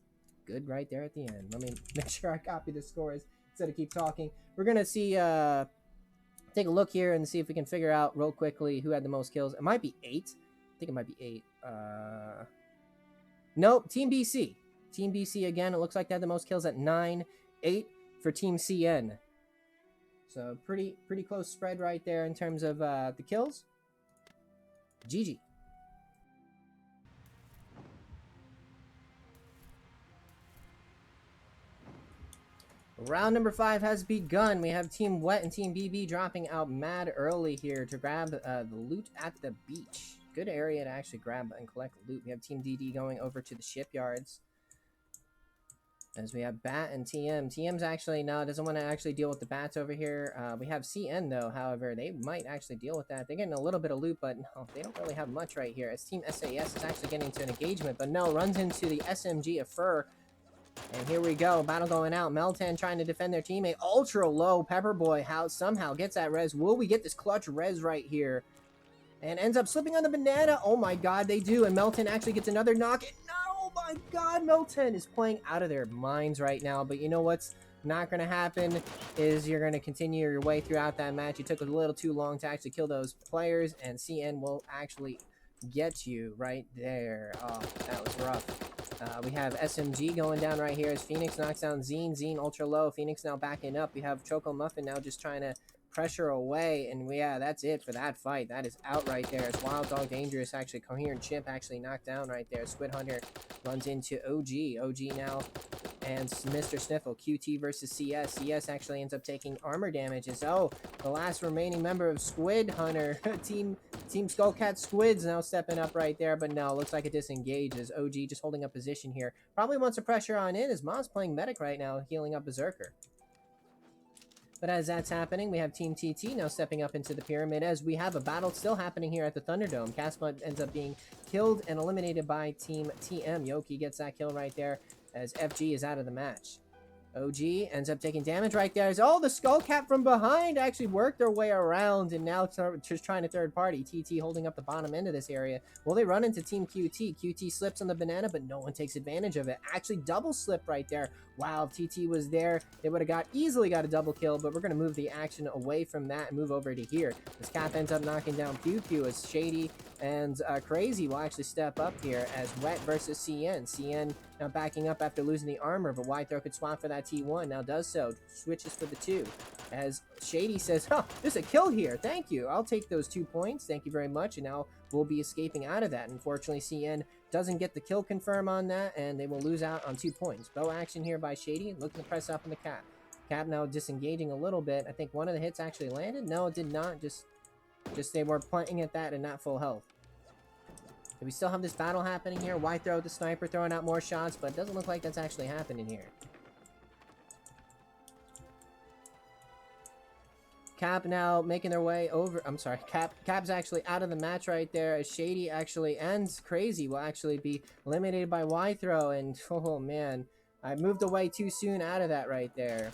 good right there at the end. Let me make sure I copy the scores instead of keep talking. We're gonna see take a look here and see if we can figure out real quickly who had the most kills. It might be 8. I think it might be 8. Nope, Team BC. Team BC again, it looks like they had the most kills at 9. 8 for Team CN. So pretty close spread right there in terms of the kills. GG. Round number 5 has begun. We have Team Wet and Team BB dropping out mad early here to grab the loot at the beach. Good area to actually grab and collect loot. We have Team DD going over to the shipyards. As we have Bat and TM. TM's actually doesn't want to actually deal with the bats over here. We have CN though, however, they might actually deal with that. They're getting a little bit of loot, but no, they don't really have much right here. As Team SAS is actually getting into an engagement, but no, runs into the SMG of Fur. And here we go, battle going out. Meltan trying to defend their teammate. Ultra low, Pepperboy somehow gets that res. Will we get this clutch res right here? And ends up slipping on the banana. Oh my god, they do. And Melton actually gets another knock. And oh my god, Melton is playing out of their minds right now. But you know what's not going to happen is you're going to continue your way throughout that match. You took a little too long to actually kill those players. And CN will actually get you right there. Oh, that was rough. We have SMG going down right here as Phoenix knocks down Zine. Zine ultra low. Phoenix now backing up. We have Choco Muffin now just trying to pressure away, and yeah, that's it for that fight. That is out right there. As Wild Dog Dangerous, actually Coherent Chimp actually knocked down right there. Squid Hunter runs into OG. OG now and Mr. Sniffle. QT versus CS. CS actually ends up taking armor damages. Oh, the last remaining member of Squid Hunter. Team Skullcat Squids now stepping up right there, but no, looks like it disengages. OG just holding up position here. Probably wants to pressure on in as Moz playing medic right now, healing up Berserker. But as that's happening, we have Team TT now stepping up into the pyramid as we have a battle still happening here at the Thunderdome. Caspa ends up being killed and eliminated by Team TM. Yoki gets that kill right there as FG is out of the match. OG ends up taking damage right there. Oh, the Skullcat from behind actually worked their way around and now just trying to third party. TT holding up the bottom end of this area. Well, they run into Team QT. QT slips on the banana, but no one takes advantage of it. Actually, double slip right there. Wow, if TT was there, they would have easily got a double kill, but we're going to move the action away from that and move over to here. This Cap ends up knocking down QQ as Shady and Crazy will actually step up here as Wet versus CN. CN now backing up after losing the armor, but Wide Throw could swap for that T1. Now does so. Switches for the 2. As Shady says, huh, there's a kill here. Thank you. I'll take those 2 points. Thank you very much. And now we'll be escaping out of that. Unfortunately, CN doesn't get the kill confirm on that, and they will lose out on 2 points. Bow action here by Shady. Looking to press up on the Cap. Cap now disengaging a little bit. I think one of the hits actually landed. No, it did not. Just they were playing at that and not full health. Do we still have this battle happening here? Wide Throw, the sniper throwing out more shots, but it doesn't look like that's actually happening here. Cap now making their way over. I'm sorry, Cap's actually out of the match right there as Shady actually ends. Crazy will actually be eliminated by Wide Throw, and oh man, I moved away too soon out of that right there.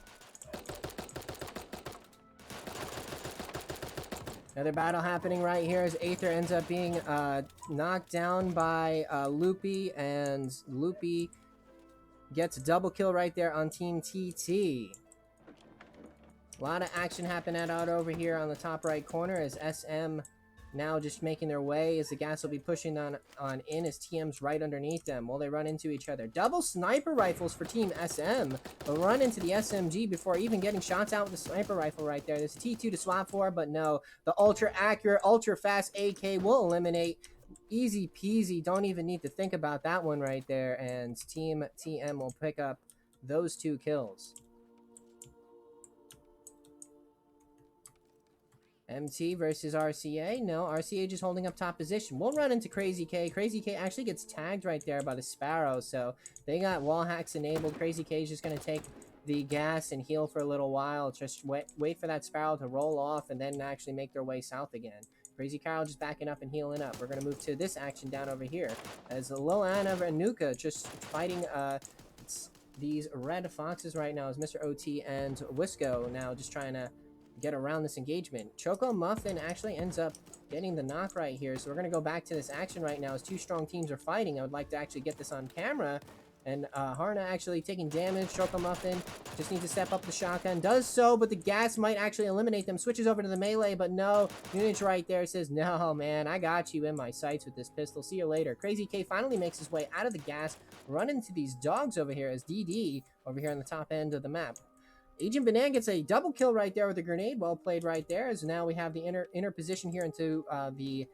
Another battle happening right here as Aether ends up being knocked down by Loopy, and Loopy gets a double kill right there on Team TT. A lot of action happening out over here on the top right corner as SM now just making their way as the gas will be pushing on in as TM's right underneath them. Will they run into each other? Double sniper rifles for Team SM. They'll run into the SMG before even getting shots out with the sniper rifle right there. There's a T2 to swap for, but no. The ultra accurate, ultra fast AK will eliminate. Easy peasy. Don't even need to think about that one right there. And Team TM will pick up those 2 kills. MT versus RCA. No, RCA just holding up top position. We'll run into Crazy K. Crazy K actually gets tagged right there by the Sparrow, so they got wall hacks enabled. Crazy K is just going to take the gas and heal for a little while. Just wait for that Sparrow to roll off and then actually make their way south again. Crazy Carl just backing up and healing up. We're going to move to this action down over here as Loana and Nuka just fighting these red foxes right now as Mr. OT and Wisco now just trying to get around this engagement. Choco Muffin actually ends up getting the knock right here. So we're going to go back to this action right now as two strong teams are fighting. I would like to actually get this on camera. And Harna actually taking damage. Choco Muffin just needs to step up the shotgun. Does so, but the gas might actually eliminate them. Switches over to the melee, but no. Unich right there says, no, man, I got you in my sights with this pistol. See you later. Crazy K finally makes his way out of the gas, run into these dogs over here as DD over here on the top end of the map. Agent Banana gets a double kill right there with a grenade. Well played right there. As now we have the inner position here into the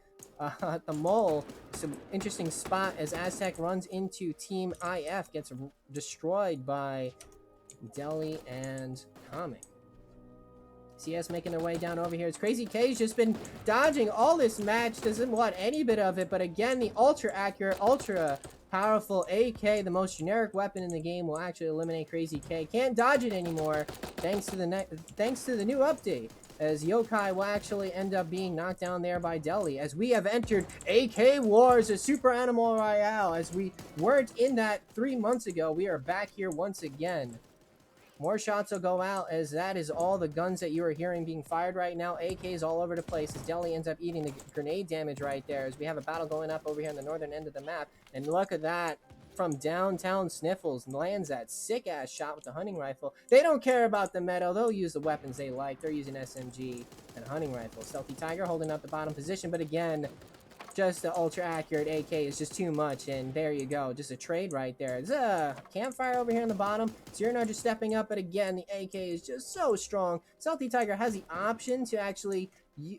mole. Some interesting spot as Aztec runs into Team IF. Gets destroyed by Deli and Comic. CS making their way down over here. It's Crazy K's just been dodging all this match. Doesn't want any bit of it. But again, the ultra accurate, ultra powerful AK, the most generic weapon in the game, will actually eliminate Crazy K. Can't dodge it anymore thanks to the new update, as Yokai will actually end up being knocked down there by Deli, as we have entered AK Wars, a Super Animal Royale. As we weren't in that 3 months ago, we are back here once again. More shots will go out, as that is all the guns that you are hearing being fired right now. AKs all over the place, as Deli ends up eating the grenade damage right there, as we have a battle going up over here on the northern end of the map. And look at that, from downtown Sniffles lands that sick-ass shot with the hunting rifle. They don't care about the meta. They'll use the weapons they like. They're using SMG and hunting rifle. Stealthy Tiger holding up the bottom position, but again, just the ultra accurate AK is just too much, and there you go, just a trade right there. There's a campfire over here on the bottom. Zernar just stepping up, but again, the AK is just so strong. Stealthy Tiger has the option to actually,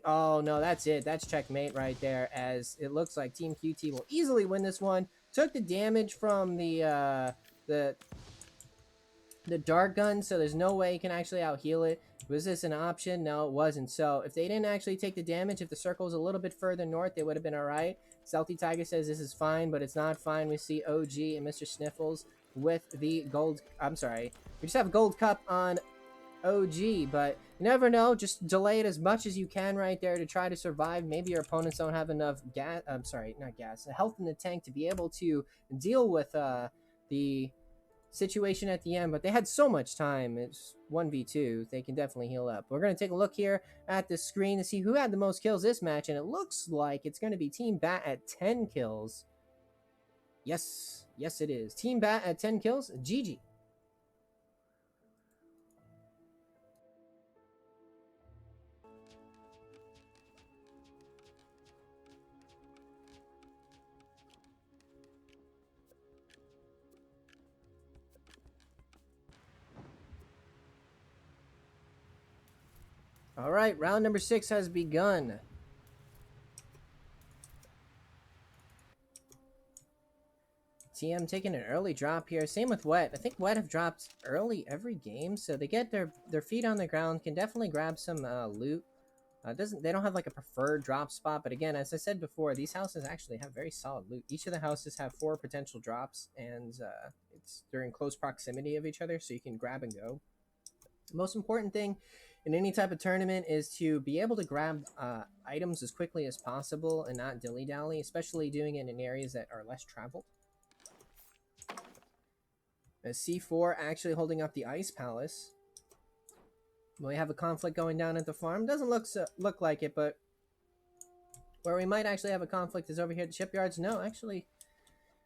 oh no, that's it. That's checkmate right there, as it looks like Team QT will easily win this one. Took the damage from the dart gun, so there's no way you can actually out heal it. Was this an option? No, it wasn't. So if they didn't actually take the damage, if the circle was a little bit further north, they would have been all right. Stealthy Tiger says this is fine, but it's not fine. We see OG and Mr. Sniffles with the gold. I'm sorry. We just have a gold cup on OG, but you never know. Just delay it as much as you can right there to try to survive. Maybe your opponents don't have enough gas. I'm sorry, not gas. Health in the tank to be able to deal with the situation at the end, but they had so much time. It's 1v2. They can definitely heal up. We're going to take a look here at the screen to see who had the most kills this match, and it looks like it's going to be Team Bat at 10 kills. Yes, it is. Team Bat at 10 kills. GG. All right, round number 6 has begun. TM taking an early drop here. Same with Wet. I think Wet have dropped early every game, so they get their feet on the ground, can definitely grab some loot. They don't have like a preferred drop spot, but again, as I said before, these houses actually have very solid loot. Each of the houses have 4 potential drops, and they're in close proximity of each other, so you can grab and go. The most important thing in any type of tournament is to be able to grab items as quickly as possible and not dilly-dally, especially doing it in areas that are less traveled. As C4 actually holding up the Ice Palace. We have a conflict going down at the farm. Doesn't look like it, but where we might actually have a conflict is over here at the shipyards. No, actually,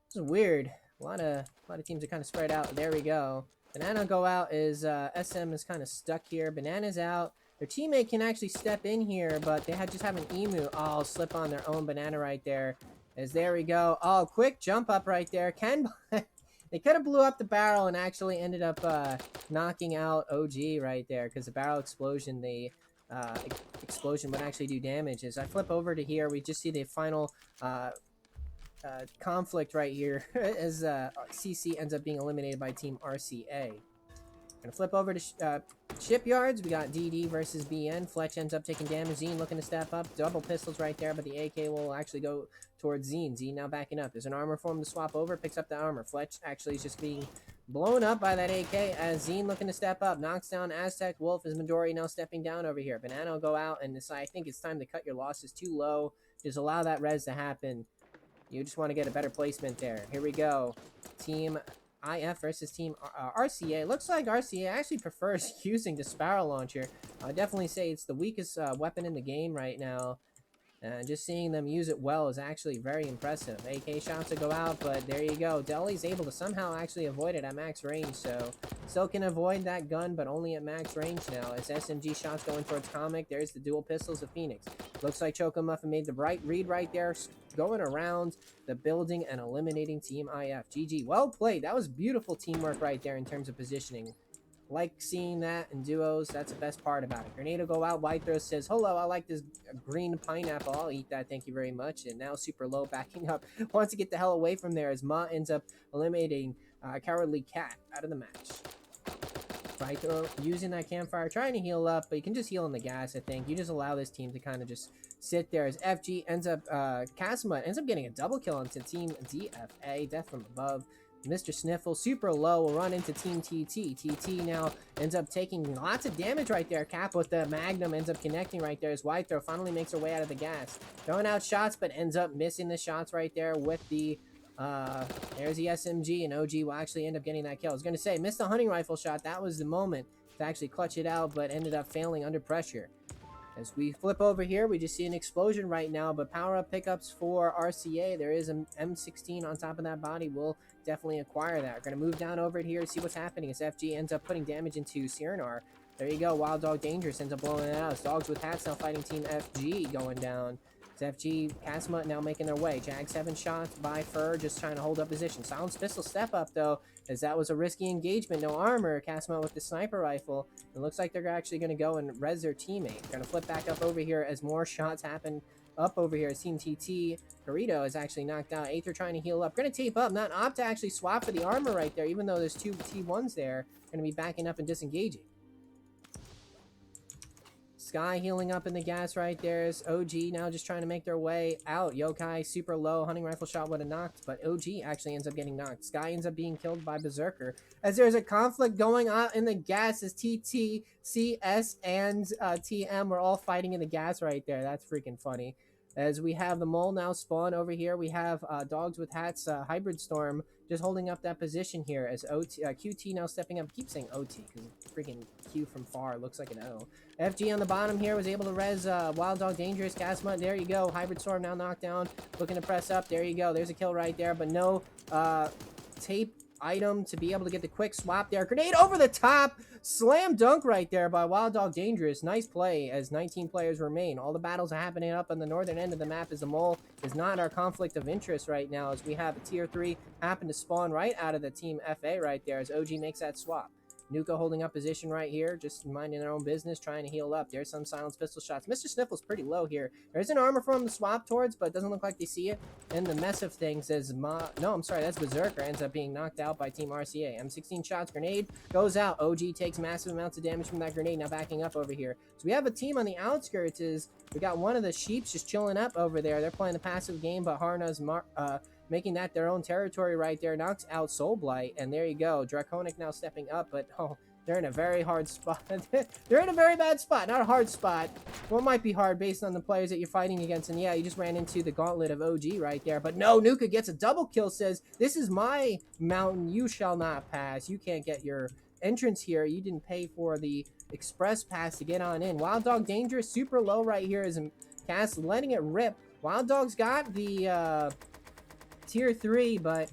this is weird. A lot of teams are kind of spread out. There we go. Banana go out is SM is kind of stuck here. Banana's out. Their teammate can actually step in here, but they just have an emu. Oh, slip on their own Banana right there. As there we go. Oh, quick jump up right there. They could have blew up the barrel and actually ended up knocking out OG right there, because the barrel explosion, the explosion would actually do damage. As I flip over to here, we just see the final conflict right here as CC ends up being eliminated by Team RCA. Gonna flip over to shipyards. We got DD versus BN. Fletch ends up taking damage. Zine looking to step up. Double pistols right there, but the AK will actually go towards Zine. Zine now backing up. There's an armor for him to swap over. Picks up the armor. Fletch actually is just being blown up by that AK as Zine looking to step up. Knocks down Aztec. Wolf is Midori now stepping down over here. Banana will go out and decide, I think it's time to cut your losses too low. Just allow that res to happen. You just want to get a better placement there. Here we go. Team IF versus Team RCA. Looks like RCA actually prefers using the Sparrow Launcher. I definitely say it's the weakest weapon in the game right now. And just seeing them use it well is actually very impressive. AK shots to go out, but there you go. Deli's able to somehow actually avoid it at max range, so still can avoid that gun, but only at max range now. As SMG shots going towards Comic, there's the dual pistols of Phoenix. Looks like Chocomuffin made the right read right there, going around the building and eliminating Team IF. GG, well played. That was beautiful teamwork right there in terms of positioning. Like seeing that in duos. That's the best part about it. Grenade will go out. White Throw says, hello, I like this green pineapple. I'll eat that. Thank you very much. And now Super Low backing up. Wants to get the hell away from there as Ma ends up eliminating Cowardly Cat out of the match. White Throw using that campfire, trying to heal up, but you can just heal in the gas, I think. You just allow this team to kind of just sit there as FG ends up, Casimut ends up getting a double kill onto Team DFA, Death from Above. Mr. Sniffle, super low, will run into Team TT. TT now ends up taking lots of damage right there. Cap with the Magnum ends up connecting right there as White Throw finally makes her way out of the gas. Throwing out shots, but ends up missing the shots right there with the, there's the SMG, and OG will actually end up getting that kill. I was going to say, missed the hunting rifle shot. That was the moment to actually clutch it out, but ended up failing under pressure. As we flip over here, we just see an explosion right now, but power-up pickups for RCA. There is an M16 on top of that body. We'll definitely acquire that. We're going to move down over here to see what's happening as FG ends up putting damage into Cyrnar. There you go. Wild Dog Dangerous ends up blowing it out. It's Dogs with Hats now fighting Team FG going down. FG, Casimut now making their way. Jag 7 shots by Fur, just trying to hold up position. Silence Pistol step up, though, as that was a risky engagement. No armor. Casimut with the sniper rifle. It looks like they're actually going to go and res their teammate. They're going to flip back up over here as more shots happen up over here as Team TT. Garrido is actually knocked out. Aether trying to heal up. Going to tape up. Not opt to actually swap for the armor right there, even though there's two T1s there. Going to be backing up and disengaging. Sky healing up in the gas right there. Is OG now just trying to make their way out. Yokai super low. Hunting rifle shot would have knocked, but OG actually ends up getting knocked. Sky ends up being killed by Berserker. As there's a conflict going on in the gas as TT, CS, and TM were all fighting in the gas right there. That's freaking funny. As we have the mole now spawn over here. We have Dogs with Hats, Hybrid Storm, just holding up that position here as QT now stepping up. Keep saying OT because freaking Q from far looks like an O. FG on the bottom here was able to res Wild Dog Dangerous, Casimut. There you go. Hybrid Storm now knocked down. Looking to press up. There you go. There's a kill right there, but no tape item to be able to get the quick swap there. Grenade over the top. Slam dunk right there by Wild Dog Dangerous. Nice play as 19 players remain. All the battles are happening up on the northern end of the map as the mole is not our conflict of interest right now, as we have a tier 3 happen to spawn right out of the Team FA right there as OG makes that swap. Nuka holding up position right here, just minding their own business, trying to heal up. There's some silence pistol shots. Mr. Sniffle's pretty low here. There's an armor for him to swap towards, but it doesn't look like they see it. And the mess of things is no, I'm sorry, that's Berserker, ends up being knocked out by Team RCA. M16 shots, grenade goes out. OG takes massive amounts of damage from that grenade, now backing up over here. So we have a team on the outskirts. We got one of the sheeps just chilling up over there. They're playing the passive game, but Harna's making that their own territory right there. Knocks out Soul Blight, and there you go. Draconic now stepping up, but they're in a very hard spot. They're in a very bad spot. Not a hard spot. Well, it might be hard based on the players that you're fighting against. And yeah, you just ran into the gauntlet of OG right there. But no, Nuka gets a double kill, says, this is my mountain. You shall not pass. You can't get your entrance here. You didn't pay for the express pass to get on in. Wild Dog Dangerous, super low right here is Cass letting it rip. Wild Dog's got the tier 3, but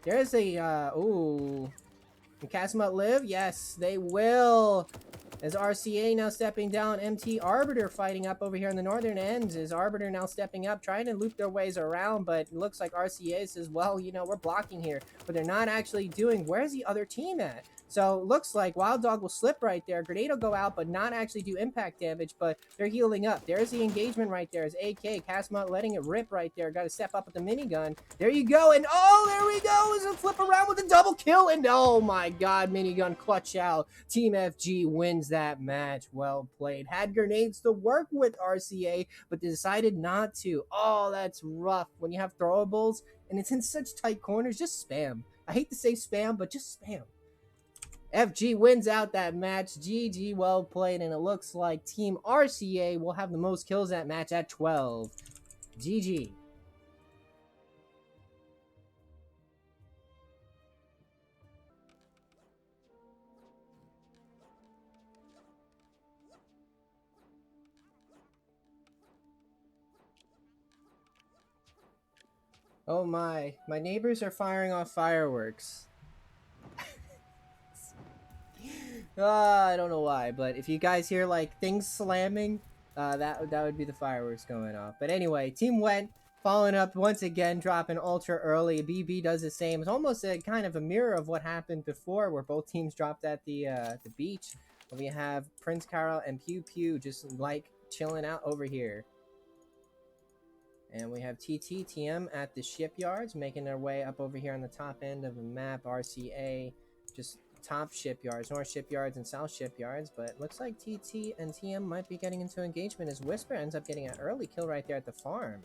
there's a ooh. Can Casimut live? Yes, they will. As RCA now stepping down. MT Arbiter fighting up over here on the northern ends. Is Arbiter now stepping up, trying to loop their ways around, but it looks like RCA says, well, you know, we're blocking here. But they're not actually doing, where's the other team at? So looks like Wild Dog will slip right there. Grenade will go out, but not actually do impact damage, but they're healing up. There's the engagement right there as AK. Casimut letting it rip right there. Got to step up with the minigun. There you go. And oh, there we go. Is a flip around with a double kill. And oh my God, minigun clutch out. Team FG wins that match. Well played. Had grenades to work with RCA, but decided not to. Oh, that's rough. When you have throwables and it's in such tight corners, just spam. I hate to say spam, but just spam. FG wins out that match. GG, well played, and it looks like Team RCA will have the most kills that match at 12. GG. Oh my neighbors are firing off fireworks. I don't know why, but if you guys hear like things slamming, that would be the fireworks going off. But anyway, Team Wet following up once again, dropping ultra early. BB does the same. It's almost a kind of a mirror of what happened before, where both teams dropped at the beach. We have Prince Carol and Pew Pew just like chilling out over here. And we have TTTM at the shipyards, making their way up over here on the top end of the map. RCA, just top shipyards, north shipyards and south shipyards. But it looks like TT and TM might be getting into engagement as Whisper ends up getting an early kill right there at the farm.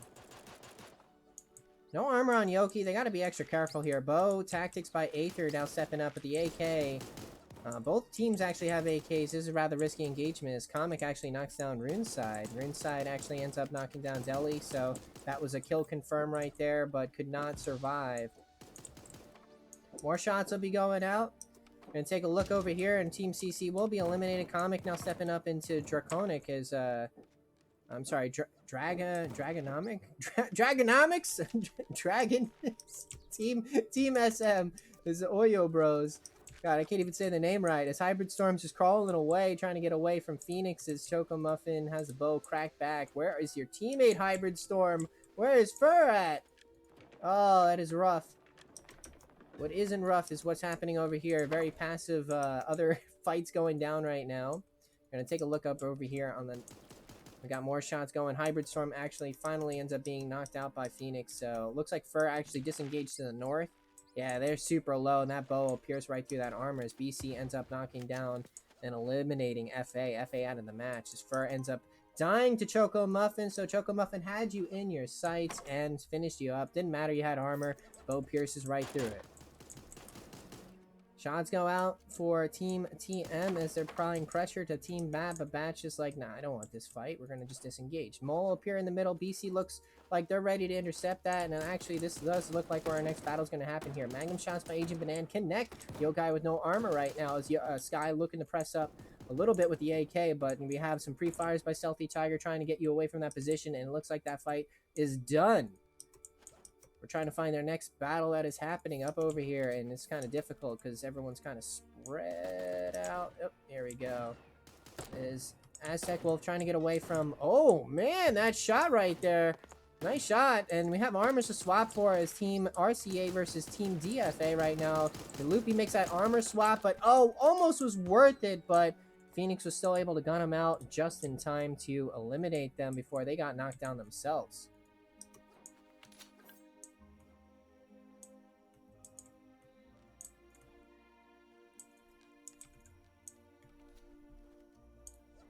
No armor on Yoki. They got to be extra careful here. Bow tactics by Aether now stepping up with the AK. Both teams actually have AKs. This is a rather risky engagement as Comic actually knocks down Runeside. Runeside actually ends up knocking down Deli, so that was a kill confirmed right there, but could not survive. More shots will be going out. Gonna take a look over here, and Team CC will be eliminated. Comic now stepping up into Draconic as, I'm sorry, Dragonomics? Dragon? Team SM is the Oyo Bros. God, I can't even say the name right. As Hybrid Storm's just crawling away, trying to get away from Phoenix as Choco Muffin has the bow cracked back. Where is your teammate, Hybrid Storm? Where is Fur at? Oh, that is rough. What isn't rough is what's happening over here. Very passive other fights going down right now. Gonna take a look up over here on the... We got more shots going. Hybrid Storm actually finally ends up being knocked out by Phoenix. So looks like Fur actually disengaged to the north. Yeah, they're super low, and that bow will pierce right through that armor as BC ends up knocking down and eliminating FA. FA out of the match as Fur ends up dying to Choco Muffin. So Choco Muffin had you in your sights and finished you up. Didn't matter you had armor. Bow pierces right through it. Shots go out for Team TM as they're applying pressure to Team Bat, but Bat's just like, nah, I don't want this fight. We're going to just disengage. Mole up here in the middle. BC looks like they're ready to intercept that, and actually this does look like where our next battle is going to happen here. Magnum shots by Agent Banan connect Yokai with no armor right now as Sky looking to press up a little bit with the AK, but we have some pre-fires by Stealthy Tiger trying to get you away from that position, and it looks like that fight is done. We're trying to find their next battle that is happening up over here, and it's kind of difficult because everyone's kind of spread out. Oh, here we go. Is Aztec Wolf trying to get away from... Oh, man, that shot right there. Nice shot, and we have armors to swap for as Team RCA versus Team DFA right now. The Loopy makes that armor swap, but oh, almost was worth it, but Phoenix was still able to gun them out just in time to eliminate them before they got knocked down themselves.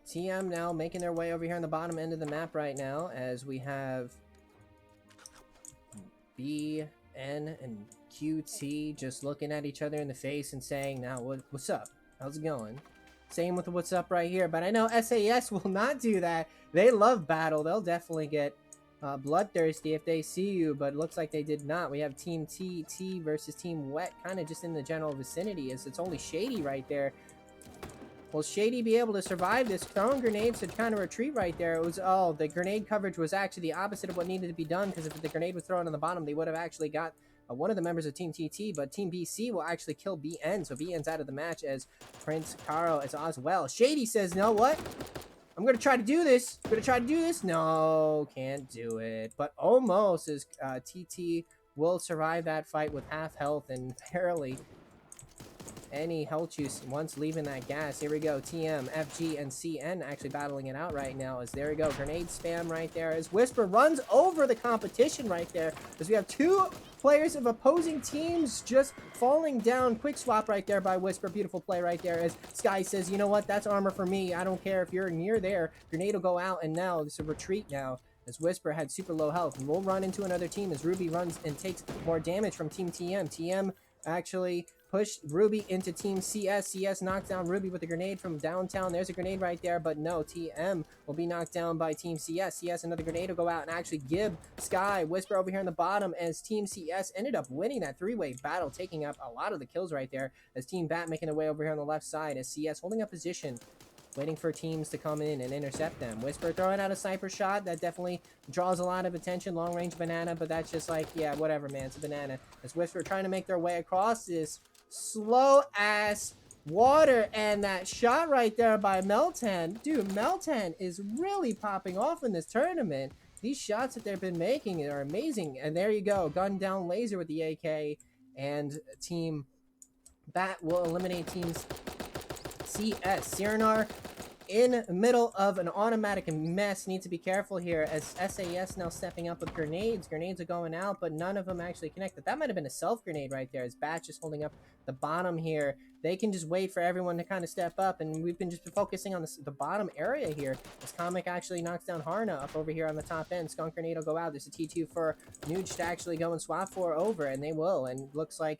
TM now making their way over here on the bottom end of the map right now as we have B, N, and QT just looking at each other in the face and saying, now what's up? How's it going? Same with what's up right here, but I know SAS will not do that. They love battle. They'll definitely get bloodthirsty if they see you, but it looks like they did not. We have Team TT versus Team Wet kind of just in the general vicinity as it's only Shady right there. Will Shady be able to survive this? Throwing grenades to kind of retreat right there. It was, oh, the grenade coverage was actually the opposite of what needed to be done, because if the grenade was thrown on the bottom, they would have actually got one of the members of Team TT, but Team BC will actually kill BN, so BN's out of the match as Prince Caro as well. Shady says, no, what? I'm going to try to do this. I'm going to try to do this. No, can't do it. But almost as TT will survive that fight with half health and barely any health juice once leaving that gas. Here we go. TM, FG, and CN actually battling it out right now as there we go. Grenade spam right there as Whisper runs over the competition right there as we have two players of opposing teams just falling down. Quick swap right there by Whisper. Beautiful play right there as Sky says, you know what? That's armor for me. I don't care if you're near there. Grenade will go out, and now it's a retreat now as Whisper had super low health. And we'll run into another team as Ruby runs and takes more damage from Team TM. TM actually pushed Ruby into Team CS. CS knocked down Ruby with a grenade from downtown. There's a grenade right there, but no, TM will be knocked down by Team CS. CS, another grenade will go out and actually give Sky Whisper over here on the bottom as Team CS ended up winning that three-way battle, taking up a lot of the kills right there as Team Bat making their way over here on the left side as CS holding up position. waiting for teams to come in and intercept them. Whisper throwing out a sniper shot that definitely draws a lot of attention. Long range banana, but that's just like, yeah, whatever, man. It's a banana. As Whisper trying to make their way across this slow ass water, and that shot right there by Meltan. Dude, Meltan is really popping off in this tournament. These shots that they've been making are amazing. And there you go, gun down laser with the AK, and Team Bat will eliminate teams CS. Cyrnar in the middle of an automatic mess. Need to be careful here as SAS now stepping up with grenades. Grenades are going out, but none of them actually connected. That might have been a self-grenade right there as Batch is holding up the bottom here. They can just wait for everyone to kind of step up, and we've been just focusing on the bottom area here as Comic actually knocks down Harna up over here on the top end. Skunk Grenade will go out. There's a T2 for Nuge to actually go and swap for over, and they will, and looks like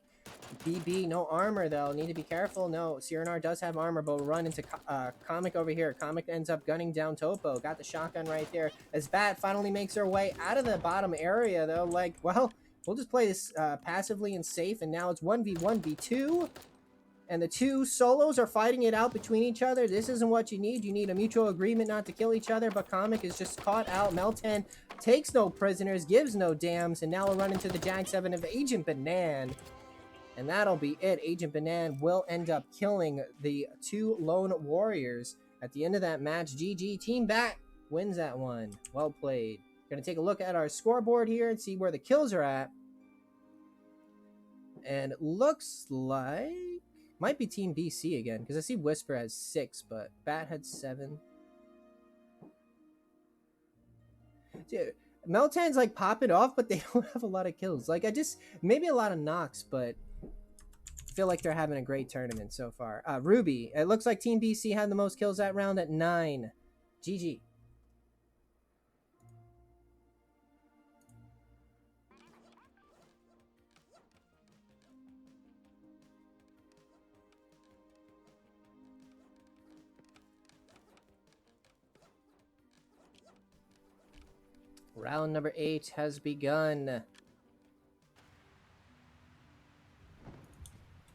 BB, no armor though. Need to be careful. No, Cyrnar does have armor, but we'll run into Comic over here. Comic ends up gunning down Topo. Got the shotgun right there. As Bat finally makes her way out of the bottom area though. Like, well, we'll just play this passively and safe. And now it's 1v1v2. And the two solos are fighting it out between each other. This isn't what you need. You need a mutual agreement not to kill each other. But Comic is just caught out. Meltan takes no prisoners, gives no dams. And now we'll run into the Jag 7 of Agent Banan. And that'll be it. Agent Banan will end up killing the two lone warriors at the end of that match. GG. Team Bat wins that one. Well played. Gonna take a look at our scoreboard here and see where the kills are at. And it looks like might be Team BC again, because I see Whisper has 6, but Bat had 7. Dude, Meltan's like popping off, but they don't have a lot of kills. Like, maybe a lot of knocks, but feel like they're having a great tournament so far. Ruby, it looks like Team BC had the most kills that round at 9. GG. Round number 8 has begun.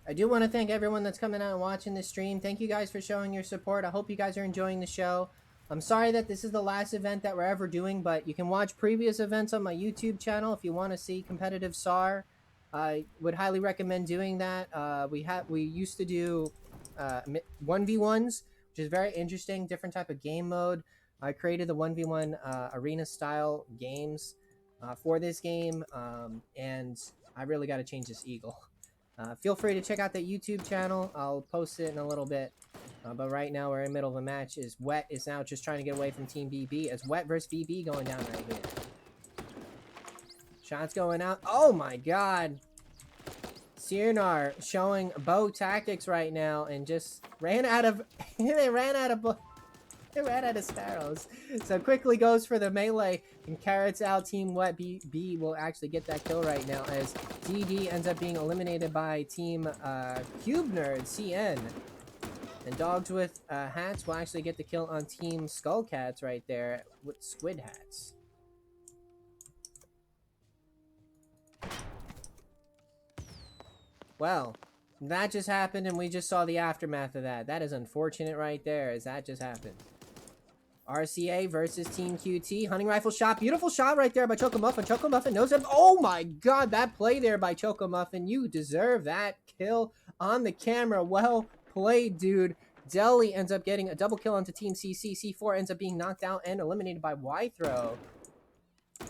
I do want to thank everyone that's coming out and watching this stream. Thank you guys for showing your support. I hope you guys are enjoying the show. I'm sorry that this is the last event that we're ever doing, but you can watch previous events on my YouTube channel if you want to see competitive SAR. I would highly recommend doing that. We used to do 1v1s, which is very interesting, different type of game mode. I created the 1v1 arena style games for this game, and I really got to change this eagle. Feel free to check out that YouTube channel. I'll post it in a little bit. But right now we're in the middle of a match. Wet is now just trying to get away from Team BB. As Wet versus BB going down right here. Shots going out. Oh my god. Cyrnar showing bow tactics right now and just ran out of they ran out of sparrows. So quickly goes for the melee and carrots out. Team Wet B will actually get that kill right now as DD ends up being eliminated by Team Cube Nerd CN. And Dogs with Hats will actually get the kill on Team Skullcats right there with Squid Hats. Well, that just happened and we just saw the aftermath of that. That is unfortunate right there as that just happened. RCA versus Team QT. Hunting rifle shot. Beautiful shot right there by Chocomuffin. Chocomuffin knows him. Oh my god, that play there by Chocomuffin. You deserve that kill on the camera. Well played, dude. Deli ends up getting a double kill onto Team CC. C4 ends up being knocked out and eliminated by Y-Throw.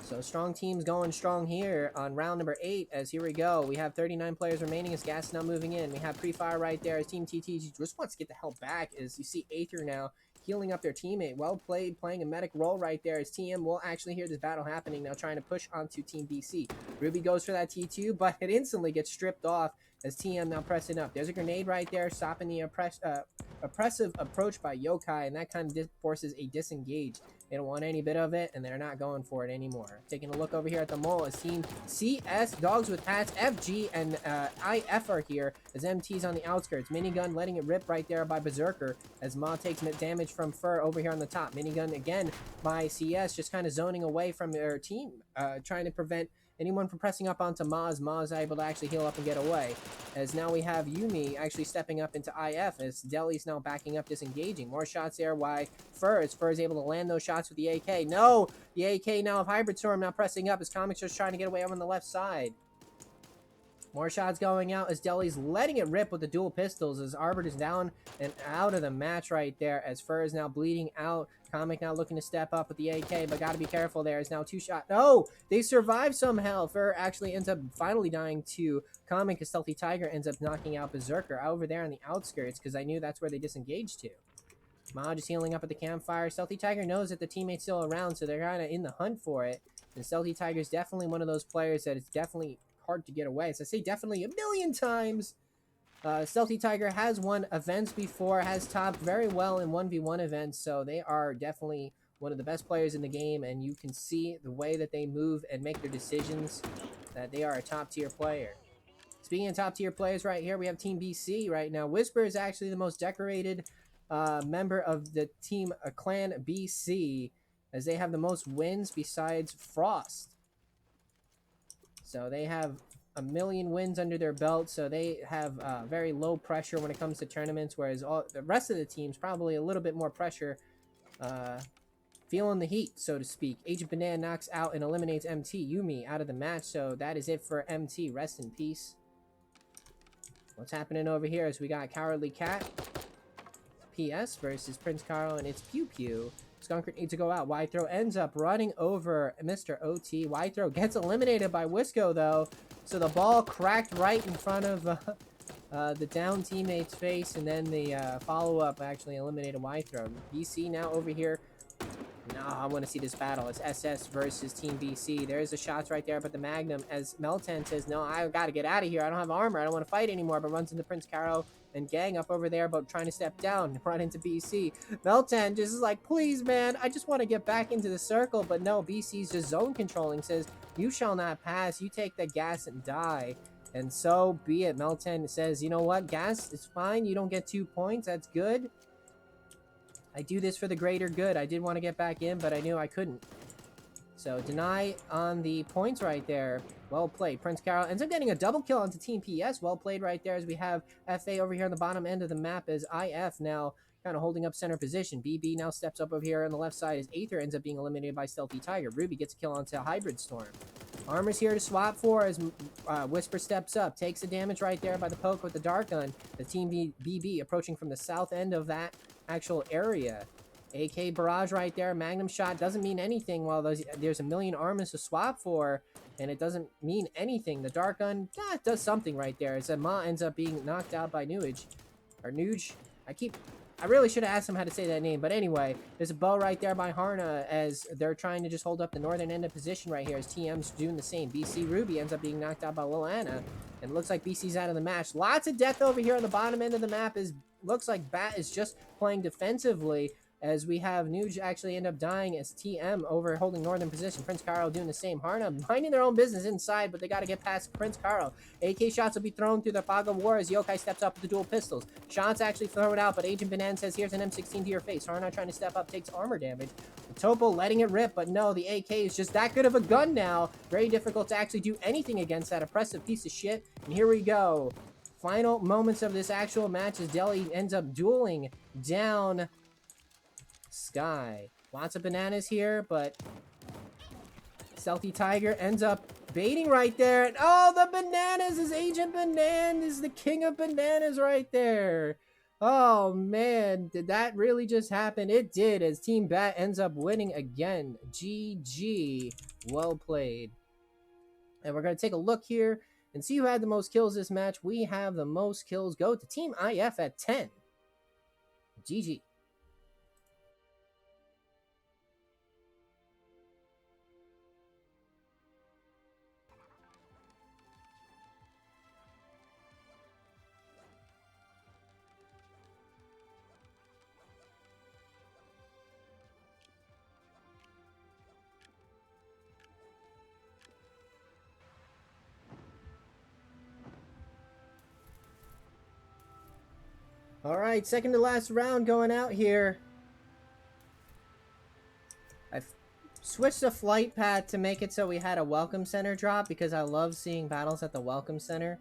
So strong teams going strong here on round number 8 as here we go. We have 39 players remaining as Gas is now moving in. We have pre-fire right there as Team TT just wants to get the hell back as you see Aether now healing up their teammate. Well played, playing a medic role right there as TM will actually hear this battle happening now, trying to push onto Team BC. Ruby goes for that T2, but it instantly gets stripped off as TM now pressing up. There's a grenade right there, stopping the oppressive approach by Yokai, and that kind of forces a disengage. They don't want any bit of it, and they're not going for it anymore. Taking a look over here at the mole as Team CS, Dogs with Hats, FG, and IF are here as MT's on the outskirts. Minigun letting it rip right there by Berserker as Ma takes damage from Fur over here on the top. Minigun again by CS, just kind of zoning away from their team trying to prevent anyone from pressing up onto Maz. Maz able to actually heal up and get away. As now we have Yumi actually stepping up into IF as Deli's now backing up, disengaging. More shots there by Furs. Furs able to land those shots with the AK. No! The AK now of Hybrid Storm now pressing up as Comics just trying to get away over on the left side. More shots going out as Deli's letting it rip with the dual pistols as Arbor is down and out of the match right there as Fur is now bleeding out. Comic now looking to step up with the AK, but got to be careful there. Is now 2 shot. No! They survive somehow. Fur actually ends up finally dying to Comic because Stealthy Tiger ends up knocking out Berserker over there on the outskirts because I knew that's where they disengaged to. Maj is healing up at the campfire. Stealthy Tiger knows that the teammate's still around, so they're kind of in the hunt for it. And Stealthy Tiger is definitely one of those players that is definitely hard to get away. So I say definitely a million times. Stealthy Tiger has won events before, has topped very well in 1v1 events, so they are definitely one of the best players in the game, and you can see the way that they move and make their decisions that they are a top tier player. Speaking of top tier players right here, we have Team BC right now. Whisper is actually the most decorated member of the team clan BC, as they have the most wins besides Frost. So they have a million wins under their belt, so they have very low pressure when it comes to tournaments, whereas all the rest of the teams probably a little bit more pressure, feeling the heat, so to speak. Agent Banana knocks out and eliminates MT. Yumi out of the match, so that is it for MT. Rest in peace. What's happening over here is we got Cowardly Cat PS versus Prince Carl, and it's Pew Pew. Skunker needs to go out. Wide Throw ends up running over Mr. OT. Wide Throw gets eliminated by Wisco, though. So the ball cracked right in front of the down teammate's face, and then the follow-up actually eliminated Wide Throw. BC now over here. No, I want to see this battle. It's SS versus Team BC. There's the shots right there, but the Magnum, as Meltan says, no, I got to get out of here. I don't have armor. I don't want to fight anymore, but runs into Prince Caro and gang up over there, but trying to step down, run into BC. Meltan just is like, please, man, I just want to get back into the circle, but no, BC's just zone controlling, says, you shall not pass. You take the gas and die. And so be it. Meltan says, you know what, gas is fine. You don't get 2 points. That's good. I do this for the greater good. I did want to get back in, but I knew I couldn't. So deny on the points right there. Well played. Prince Carol ends up getting a double kill onto Team PS. Well played right there as we have FA over here on the bottom end of the map as IF now kind of holding up center position. BB now steps up over here on the left side as Aether ends up being eliminated by Stealthy Tiger. Ruby gets a kill onto Hybrid Storm. Armor's here to swap for as Whisper steps up. Takes the damage right there by the poke with the Dark Gun. The Team BB approaching from the south end of that actual area. AK barrage right there. Magnum shot doesn't mean anything while there's a million armors to swap for, and it doesn't mean anything. The Dark Gun does something right there. As Ma ends up being knocked out by Nuge. Or Nuge. I really should have asked him how to say that name. But anyway, there's a bow right there by Harna as they're trying to just hold up the northern end of position right here as TM's doing the same. BC Ruby ends up being knocked out by Lil Anna. And looks like BC's out of the match. Lots of death over here on the bottom end of the map. Looks like Bat is just playing defensively as we have Nuge actually end up dying as TM over holding northern position. Prince Carl doing the same. Harna minding their own business inside, but they got to get past Prince Carl. AK shots will be thrown through the fog of war as Yokai steps up with the dual pistols. Shots actually thrown out, but Agent Banan says, here's an M16 to your face. Harna trying to step up, takes armor damage. Topo letting it rip, but no, the AK is just that good of a gun now. Very difficult to actually do anything against that oppressive piece of shit. And here we go. Final moments of this actual match as Deli ends up dueling down Sky. Lots of bananas here, but Stealthy Tiger ends up baiting right there. And oh, the bananas is Agent Banan is the king of bananas right there. Oh man, did that really just happen? It did, as Team Bat ends up winning again. GG. Well played. And we're going to take a look here and see who had the most kills this match. We have the most kills go to Team IF at 10. GG. Alright, second to last round going out here. I've switched the flight path to make it so we had a welcome center drop because I love seeing battles at the welcome center.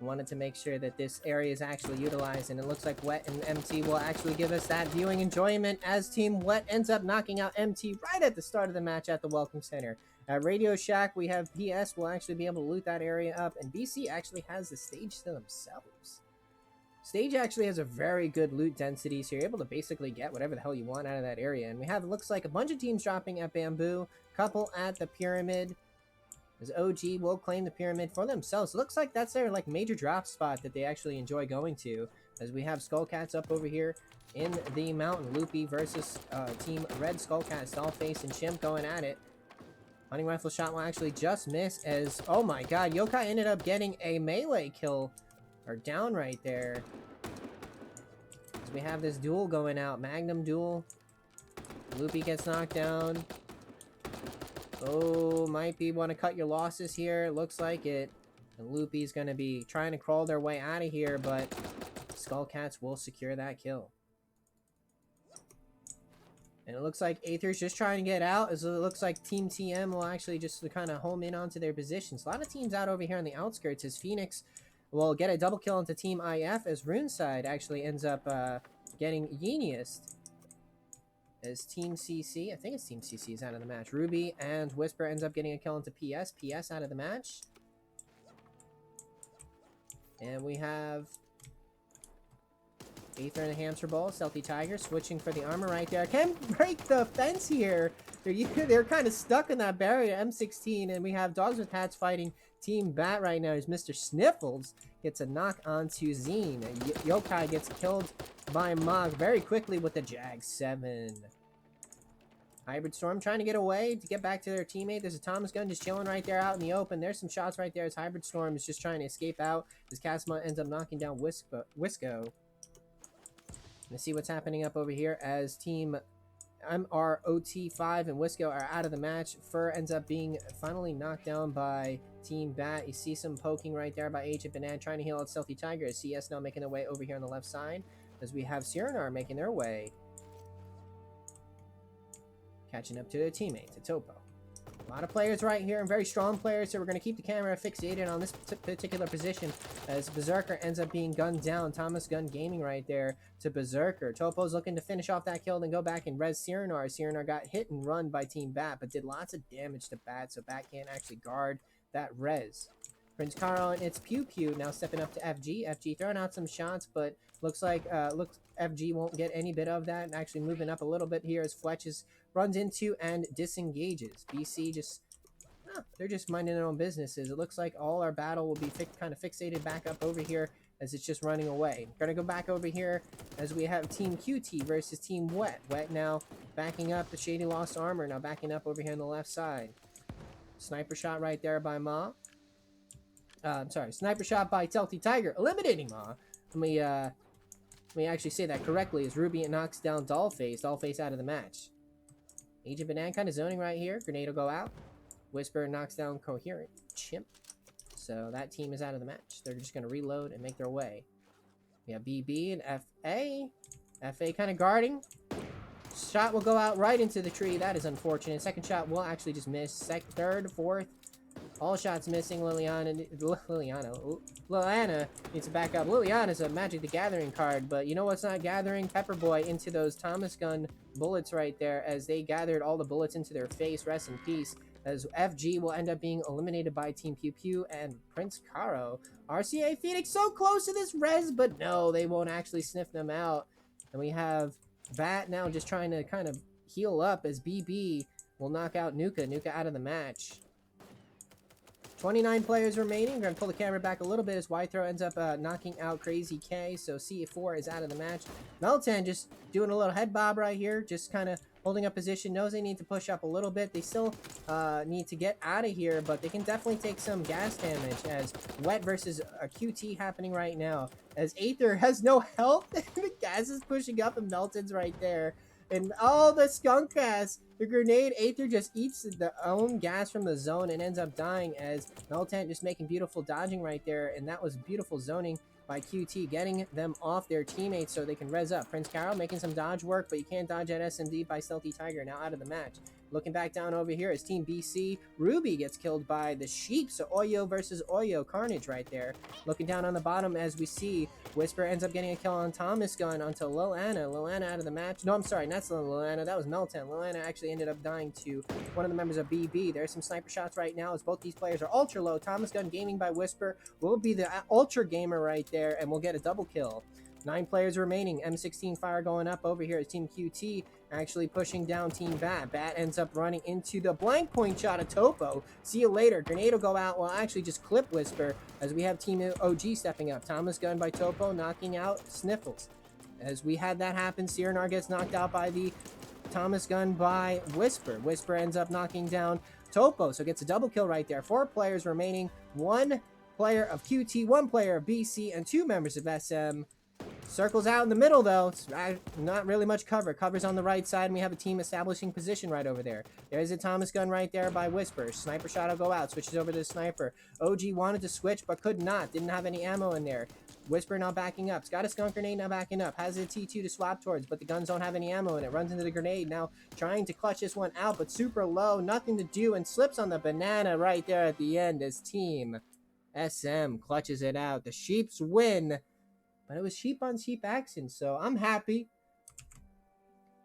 I wanted to make sure that this area is actually utilized, and it looks like Wet and MT will actually give us that viewing enjoyment as Team Wet ends up knocking out MT right at the start of the match at the welcome center. At Radio Shack, we have PS will actually be able to loot that area up, and BC actually has the stage to themselves. Stage actually has a very good loot density, so you're able to basically get whatever the hell you want out of that area. And we have, it looks like, a bunch of teams dropping at Bamboo, couple at the Pyramid, as OG will claim the Pyramid for themselves. It looks like that's their like major drop spot that they actually enjoy going to, as we have Skullcats up over here in the mountain. Loopy versus Team Red Skullcats, Dollface and Chimp going at it. Hunting Rifle shot will actually just miss as, oh my god, Yokai ended up getting a melee kill, or down right there. As we have this duel going out, Magnum duel. Loopy gets knocked down. Oh, might be want to cut your losses here. Looks like it. And Loopy's going to be trying to crawl their way out of here, but Skullcats will secure that kill. And it looks like Aether's just trying to get out, as it looks like Team TM will actually just kind of home in onto their positions. A lot of teams out over here on the outskirts, as Phoenix will get a double kill into Team IF, as Runeside actually ends up getting Yeniest. As Team CC, I think it's Team CC is out of the match. Ruby and Whisper ends up getting a kill into PS. PS out of the match. And we have Aether and the Hamster Ball. Stealthy Tiger switching for the armor right there. Can't break the fence here. They're kind of stuck in that barrier, M16. And we have Dogs with Hats fighting Team Bat right now, as Mr. Sniffles gets a knock onto Zine. Yokai gets killed by Mog very quickly with the Jag 7. Hybrid Storm trying to get away to get back to their teammate. There's a Thomas gun just chilling right there out in the open. There's some shots right there as Hybrid Storm is just trying to escape out, as Casma ends up knocking down Wisco. Let's see what's happening up over here as Team MROT5 and Wisco are out of the match. Fur ends up being finally knocked down by Team Bat. You see some poking right there by Agent Banana trying to heal out Stealthy Tiger, as CS now making their way over here on the left side, as we have Cyranar making their way, catching up to their teammates at Topo. A lot of players right here, and very strong players, so we're going to keep the camera fixated on this particular position, as Berserker ends up being gunned down. Thomas Gun Gaming right there to Berserker. Topo's looking to finish off that kill, then go back and res Cyranar. Cyranar got hit and run by Team Bat, but did lots of damage to Bat, so Bat can't actually guard that res. Prince Caro and its Pew Pew now stepping up to FG. FG throwing out some shots, but looks like FG won't get any bit of that, and actually moving up a little bit here as Fletch runs into and disengages. BC just, they're just minding their own businesses. It looks like all our battle will be kind of fixated back up over here as it's just running away. We're going to go back over here as we have Team QT versus Team Wet. Wet now backing up the Shady Lost Armor, now backing up over here on the left side. Sniper shot right there by Ma. Sniper shot by Stealthy Tiger, eliminating Ma. Let me actually say that correctly, as Ruby knocks down Dollface. Dollface out of the match. Agent Banana kind of zoning right here. Grenade will go out. Whisper knocks down Coherent. Chimp. So that team is out of the match. They're just going to reload and make their way. We have BB and FA. FA kind of guarding. Shot will go out right into the tree. That is unfortunate. Second shot will actually just miss. Third, fourth. All shots missing. Liliana needs to back up. Liliana's a Magic the Gathering card, but you know what's not gathering? Pepperboy into those Thomas Gun bullets right there, as they gathered all the bullets into their face. Rest in peace. As FG will end up being eliminated by Team Pew Pew and Prince Caro. RCA Phoenix so close to this res, but no, they won't actually sniff them out. And we have Bat now just trying to kind of heal up, as BB will knock out Nuka. Nuka out of the match. 29 players remaining. We're going to pull the camera back a little bit as Wythrow ends up knocking out Crazy K. So C4 is out of the match. Meltan just doing a little head bob right here. Just kind of holding up position. Knows they need to push up a little bit. They still need to get out of here, but they can definitely take some gas damage, as Wet versus a QT happening right now. As Aether has no health. The gas is pushing up and Melton's right there. And all the skunk gas The grenade Aether just eats the own gas from the zone and ends up dying as Meltan just making beautiful dodging right there. And that was beautiful zoning by QT, getting them off their teammates so they can res up. Prince Carol making some dodge work, but you can't dodge at SMD by Stealthy Tiger, now out of the match. Looking back down over here as Team BC, Ruby gets killed by the Sheep, so Oyo versus Oyo, carnage right there. Looking down on the bottom as we see Whisper ends up getting a kill on Thomas Gun onto Lil Anna. Lil Anna out of the match. No, I'm sorry, not Lil Anna, that was Meltan. Lil Anna actually ended up dying to one of the members of BB. There's some sniper shots right now as both these players are ultra low. Thomas Gun gaming by Whisper will be the ultra gamer right there, and we'll get a double kill. 9 players remaining. M16 fire going up over here as Team QT actually pushing down Team Bat. Bat ends up running into the blank point shot of Topo. See you later. Grenade will go out. Well, actually just clip Whisper as we have Team OG stepping up. Thomas Gun by Topo knocking out Sniffles. As we had that happen, Cyrnar gets knocked out by the Thomas Gun by Whisper. Whisper ends up knocking down Topo, so gets a double kill right there. 4 players remaining. 1 player of QT, 1 player of BC, and 2 members of SM. Circles out in the middle, though. It's not really much cover. Cover's on the right side, and we have a team establishing position right over there. There's a Thomas Gun right there by Whisper. Sniper shot will go out. Switches over to the sniper. OG wanted to switch, but could not. Didn't have any ammo in there. Whisper now backing up. It's got a skunk grenade now backing up. Has a T2 to swap towards, but the guns don't have any ammo in it. Runs into the grenade. Now trying to clutch this one out, but super low. Nothing to do, and slips on the banana right there at the end as Team SM clutches it out. The Sheeps win. But it was sheep on sheep action, so I'm happy.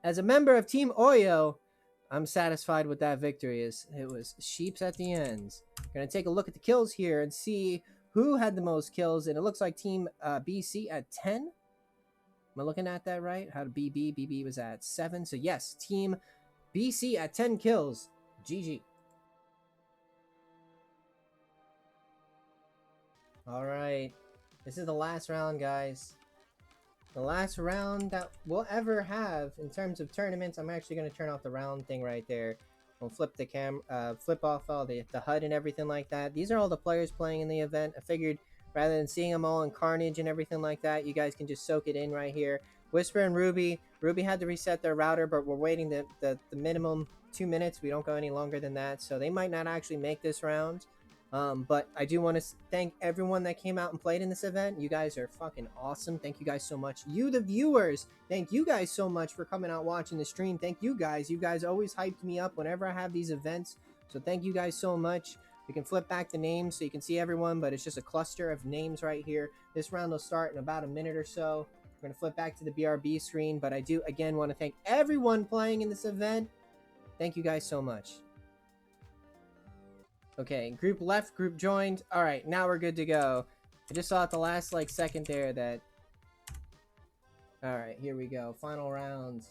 As a member of Team Oyo, I'm satisfied with that victory. It was sheeps at the ends. Gonna take a look at the kills here and see who had the most kills, and it looks like Team BC at 10. Am I looking at that right? How did BB? BB was at 7. So yes, Team BC at 10 kills. GG. All right. This is the last round, guys. The last round that we'll ever have in terms of tournaments. I'm actually going to turn off the round thing right there. We'll flip the flip off all the HUD and everything like that. These are all the players playing in the event. I figured rather than seeing them all in Carnage and everything like that, you guys can just soak it in right here. Whisper and Ruby. Ruby had to reset their router, but we're waiting the minimum 2 minutes. We don't go any longer than that, so they might not actually make this round. But I do want to thank everyone that came out and played in this event. You guys are fucking awesome. Thank you guys so much. You, the viewers, thank you guys so much for coming out watching the stream. Thank you guys. You guys always hyped me up whenever I have these events. So thank you guys so much. We can flip back the names so you can see everyone, but it's just a cluster of names right here. This round will start in about a minute or so. We're going to flip back to the BRB screen, but I do, again, want to thank everyone playing in this event. Thank you guys so much. Okay, group left, group joined. All right, now we're good to go. I just saw at the last, second there that... All right, here we go. Final rounds.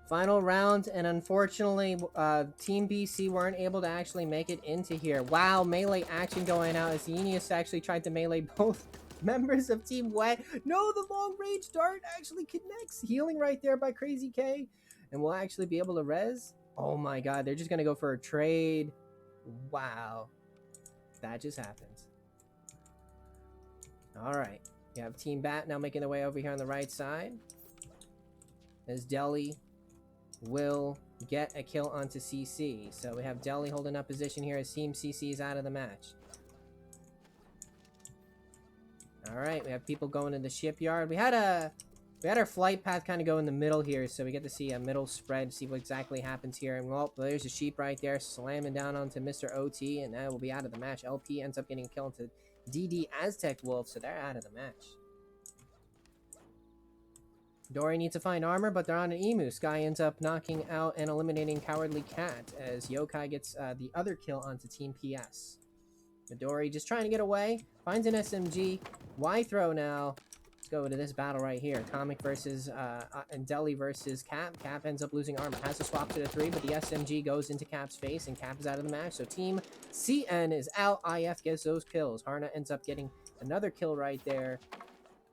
Final round, and unfortunately, Team BC weren't able to actually make it into here. Wow, melee action going out as Genius actually tried to melee both members of Team Wet. No, the long range dart actually connects. Healing right there by Crazy K. And we'll actually be able to res. Oh my god, they're just going to go for a trade. Wow. That just happened. Alright. We have Team Bat now making their way over here on the right side. There's Deli. Will get a kill onto CC. So we have Deli holding up position here as Team CC is out of the match. Alright, we have people going to the shipyard. We had our flight path kind of go in the middle here, so we get to see a middle spread, see what exactly happens here. And well, there's a sheep right there slamming down onto Mr. OT, and that will be out of the match. LP ends up getting a kill into DD Aztec Wolf, so they're out of the match. Dory needs to find armor, but they're on an Emu. Sky ends up knocking out and eliminating Cowardly Cat as Yokai gets the other kill onto Team PS. Midori just trying to get away. Finds an SMG. Y throw now. Let's go to this battle right here. Atomic versus and Deli versus Cap. Cap ends up losing armor. Has to swap to the 3, but the SMG goes into Cap's face and Cap is out of the match. So Team CN is out. IF gets those kills. Harna ends up getting another kill right there.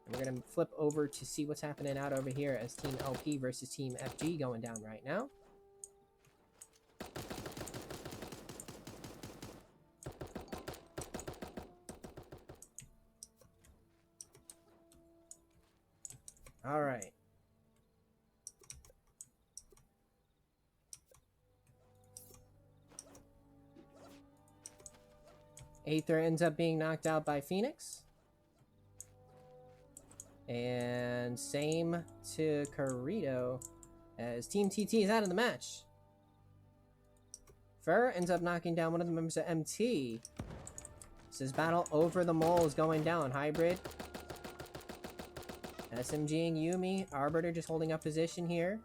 And we're going to flip over to see what's happening out over here as Team LP versus Team FG going down right now. All right. Aether ends up being knocked out by Phoenix. And same to Corito as Team TT is out of the match. Fur ends up knocking down one of the members of MT. This battle over the mole is going down. Hybrid. SMGing Yumi. Arbiter just holding up position here.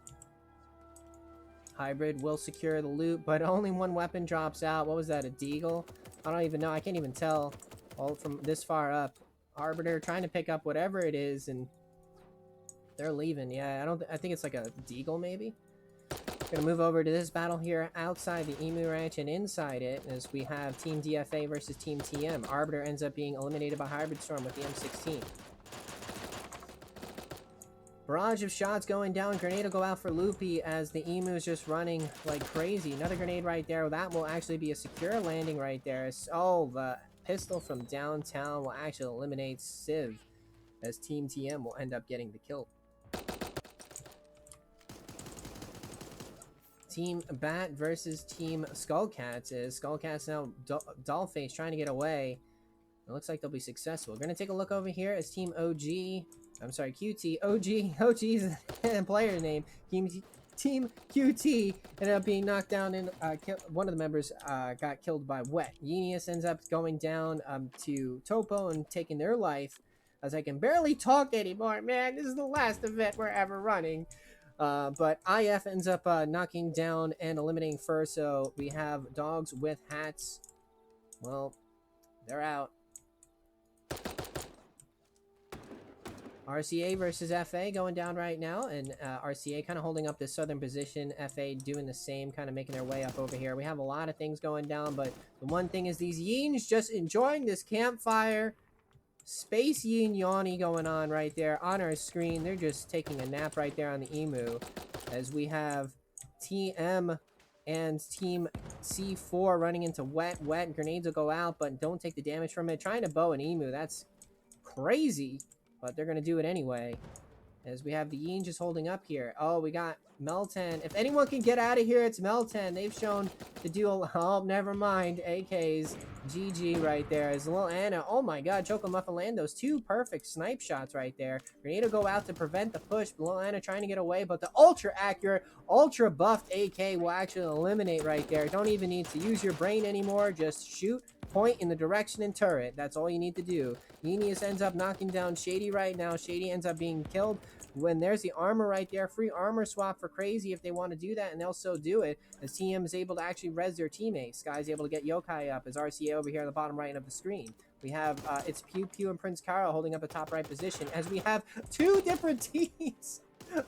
Hybrid will secure the loot, but only one weapon drops out. What was that, a deagle? I don't even know. I can't even tell all from this far up. Arbiter trying to pick up whatever it is, and they're leaving. Yeah, I think it's like a deagle maybe. Gonna move over to this battle here outside the Emu Ranch and inside it as we have Team DFA versus Team TM. Arbiter ends up being eliminated by Hybrid Storm with the M16. Barrage of shots going down. Grenade will go out for Loopy as the Emu is just running like crazy. Another grenade right there. That will actually be a secure landing right there. Oh, the pistol from downtown will actually eliminate Civ as Team TM will end up getting the kill. Team Bat versus Team Skullcats is Skullcats now Dollface trying to get away. It looks like they'll be successful. We're going to take a look over here as Team OG. I'm sorry, QT. OG's player name. Team QT ended up being knocked down and one of the members got killed by Wet. Yenius ends up going down to Topo and taking their life as I can barely talk anymore. Man, this is the last event we're ever running. But IF ends up knocking down and eliminating Fur, so we have dogs with hats. Well, they're out. RCA versus FA going down right now, and RCA kind of holding up this southern position. FA doing the same, kind of making their way up over here. We have a lot of things going down, but the one thing is these Yeens just enjoying this campfire. Space Yin Yanni going on right there on our screen. They're just taking a nap right there on the Emu as we have TM and Team C4 running into Wet. Grenades will go out, but don't take the damage from it. Trying to bow an Emu, that's crazy, but they're going to do it anyway. As we have the Yin just holding up here. Oh, we got Melton. If anyone can get out of here, it's Melton. They've shown to do a... Oh, never mind. AKs. GG right there. As little Anna. Oh my god. Chocomuffin land those two perfect snipe shots right there. Grenade will go out to prevent the push. Little Anna trying to get away, but the ultra accurate, ultra buffed AK will actually eliminate right there. Don't even need to use your brain anymore. Just shoot, point in the direction and turret. That's all you need to do. Genius ends up knocking down Shady right now. Shady ends up being killed. When there's the armor right there, free armor swap for Crazy if they want to do that, and they'll so do it as TM is able to actually res their teammates. Sky's able to get Yokai up as RCA over here on the bottom right of the screen. We have it's Pew Pew and Prince Kara holding up the top right position as we have two different teams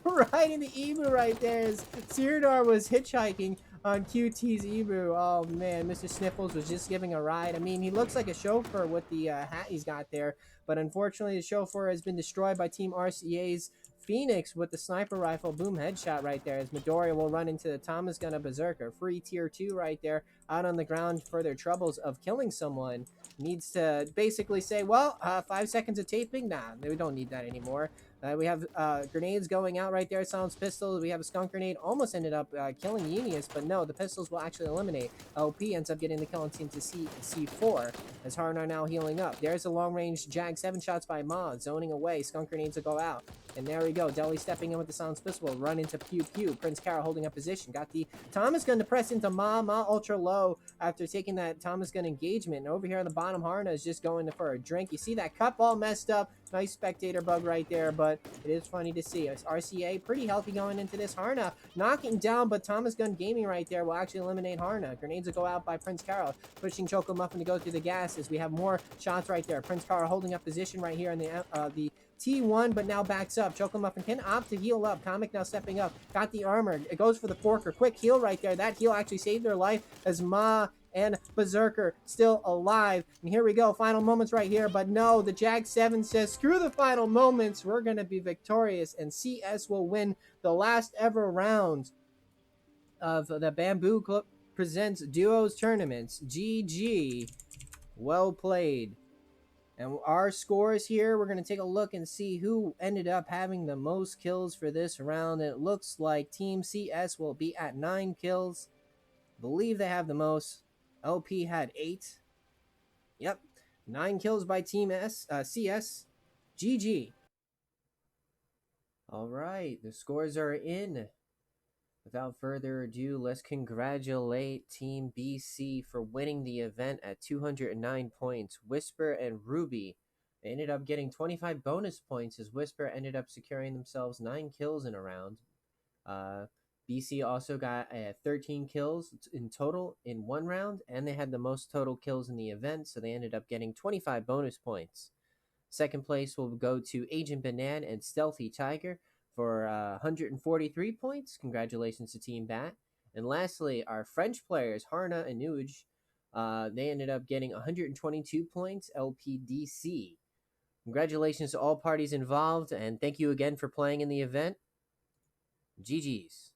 right in the Emu right there as Sirdar was hitchhiking on QT's Emu. Oh man, Mr. Sniffles was just giving a ride. I mean, he looks like a chauffeur with the hat he's got there, but unfortunately the chauffeur has been destroyed by Team RCA's Phoenix with the sniper rifle. Boom, headshot right there as Midoriya will run into the Thomas Gun of Berserker. Free tier 2 right there out on the ground for their troubles of killing someone. Needs to basically say, well, 5 seconds of taping? Nah, we don't need that anymore. We have grenades going out right there. Silence pistols. We have a skunk grenade. Almost ended up killing Yenius, but no, the pistols will actually eliminate. LP ends up getting the kill on team to C4 as Harnar now healing up. There's a long-range Jag. 7 shots by Ma. Zoning away. Skunk grenades will go out. And there we go. Deli stepping in with the silence pistol. Will run into Pew Pew. Prince Kara holding up position. Got the Thomas gun to press into Ma. Ma ultra low after taking that Thomas gun engagement. And over here on the bottom, Harna is just going for a drink. You see that cup all messed up. Nice spectator bug right there, but it is funny to see. It's RCA pretty healthy going into this. Harna knocking down, but Thomas Gun Gaming right there will actually eliminate Harna. Grenades will go out by Prince Carol, pushing Choco Muffin to go through the gases. We have more shots right there. Prince Carol holding up position right here in the T1, but now backs up. Choco Muffin can opt to heal up. Comic now stepping up. Got the armor. It goes for the forker. Quick heal right there. That heal actually saved their life as Ma and Berserker still alive. And here we go, final moments right here. But no, the Jag 7 says, screw the final moments. We're going to be victorious, and CS will win the last ever round of the Bamboo Club Presents Duos Tournaments. GG. Well played. And our scores here, we're going to take a look and see who ended up having the most kills for this round. And it looks like Team CS will be at 9 kills. I believe they have the most. LP had 8. Yep. 9 kills by Team CS. GG. All right. The scores are in. Without further ado, let's congratulate Team BC for winning the event at 209 points. Whisper and Ruby, they ended up getting 25 bonus points as Whisper ended up securing themselves 9 kills in a round. BC also got 13 kills in total in one round, and they had the most total kills in the event, so they ended up getting 25 bonus points. Second place will go to Agent Banan and Stealthy Tiger for 143 points. Congratulations to Team Bat. And lastly, our French players, Harna and Nuj, they ended up getting 122 points, LPDC. Congratulations to all parties involved, and thank you again for playing in the event. GG's.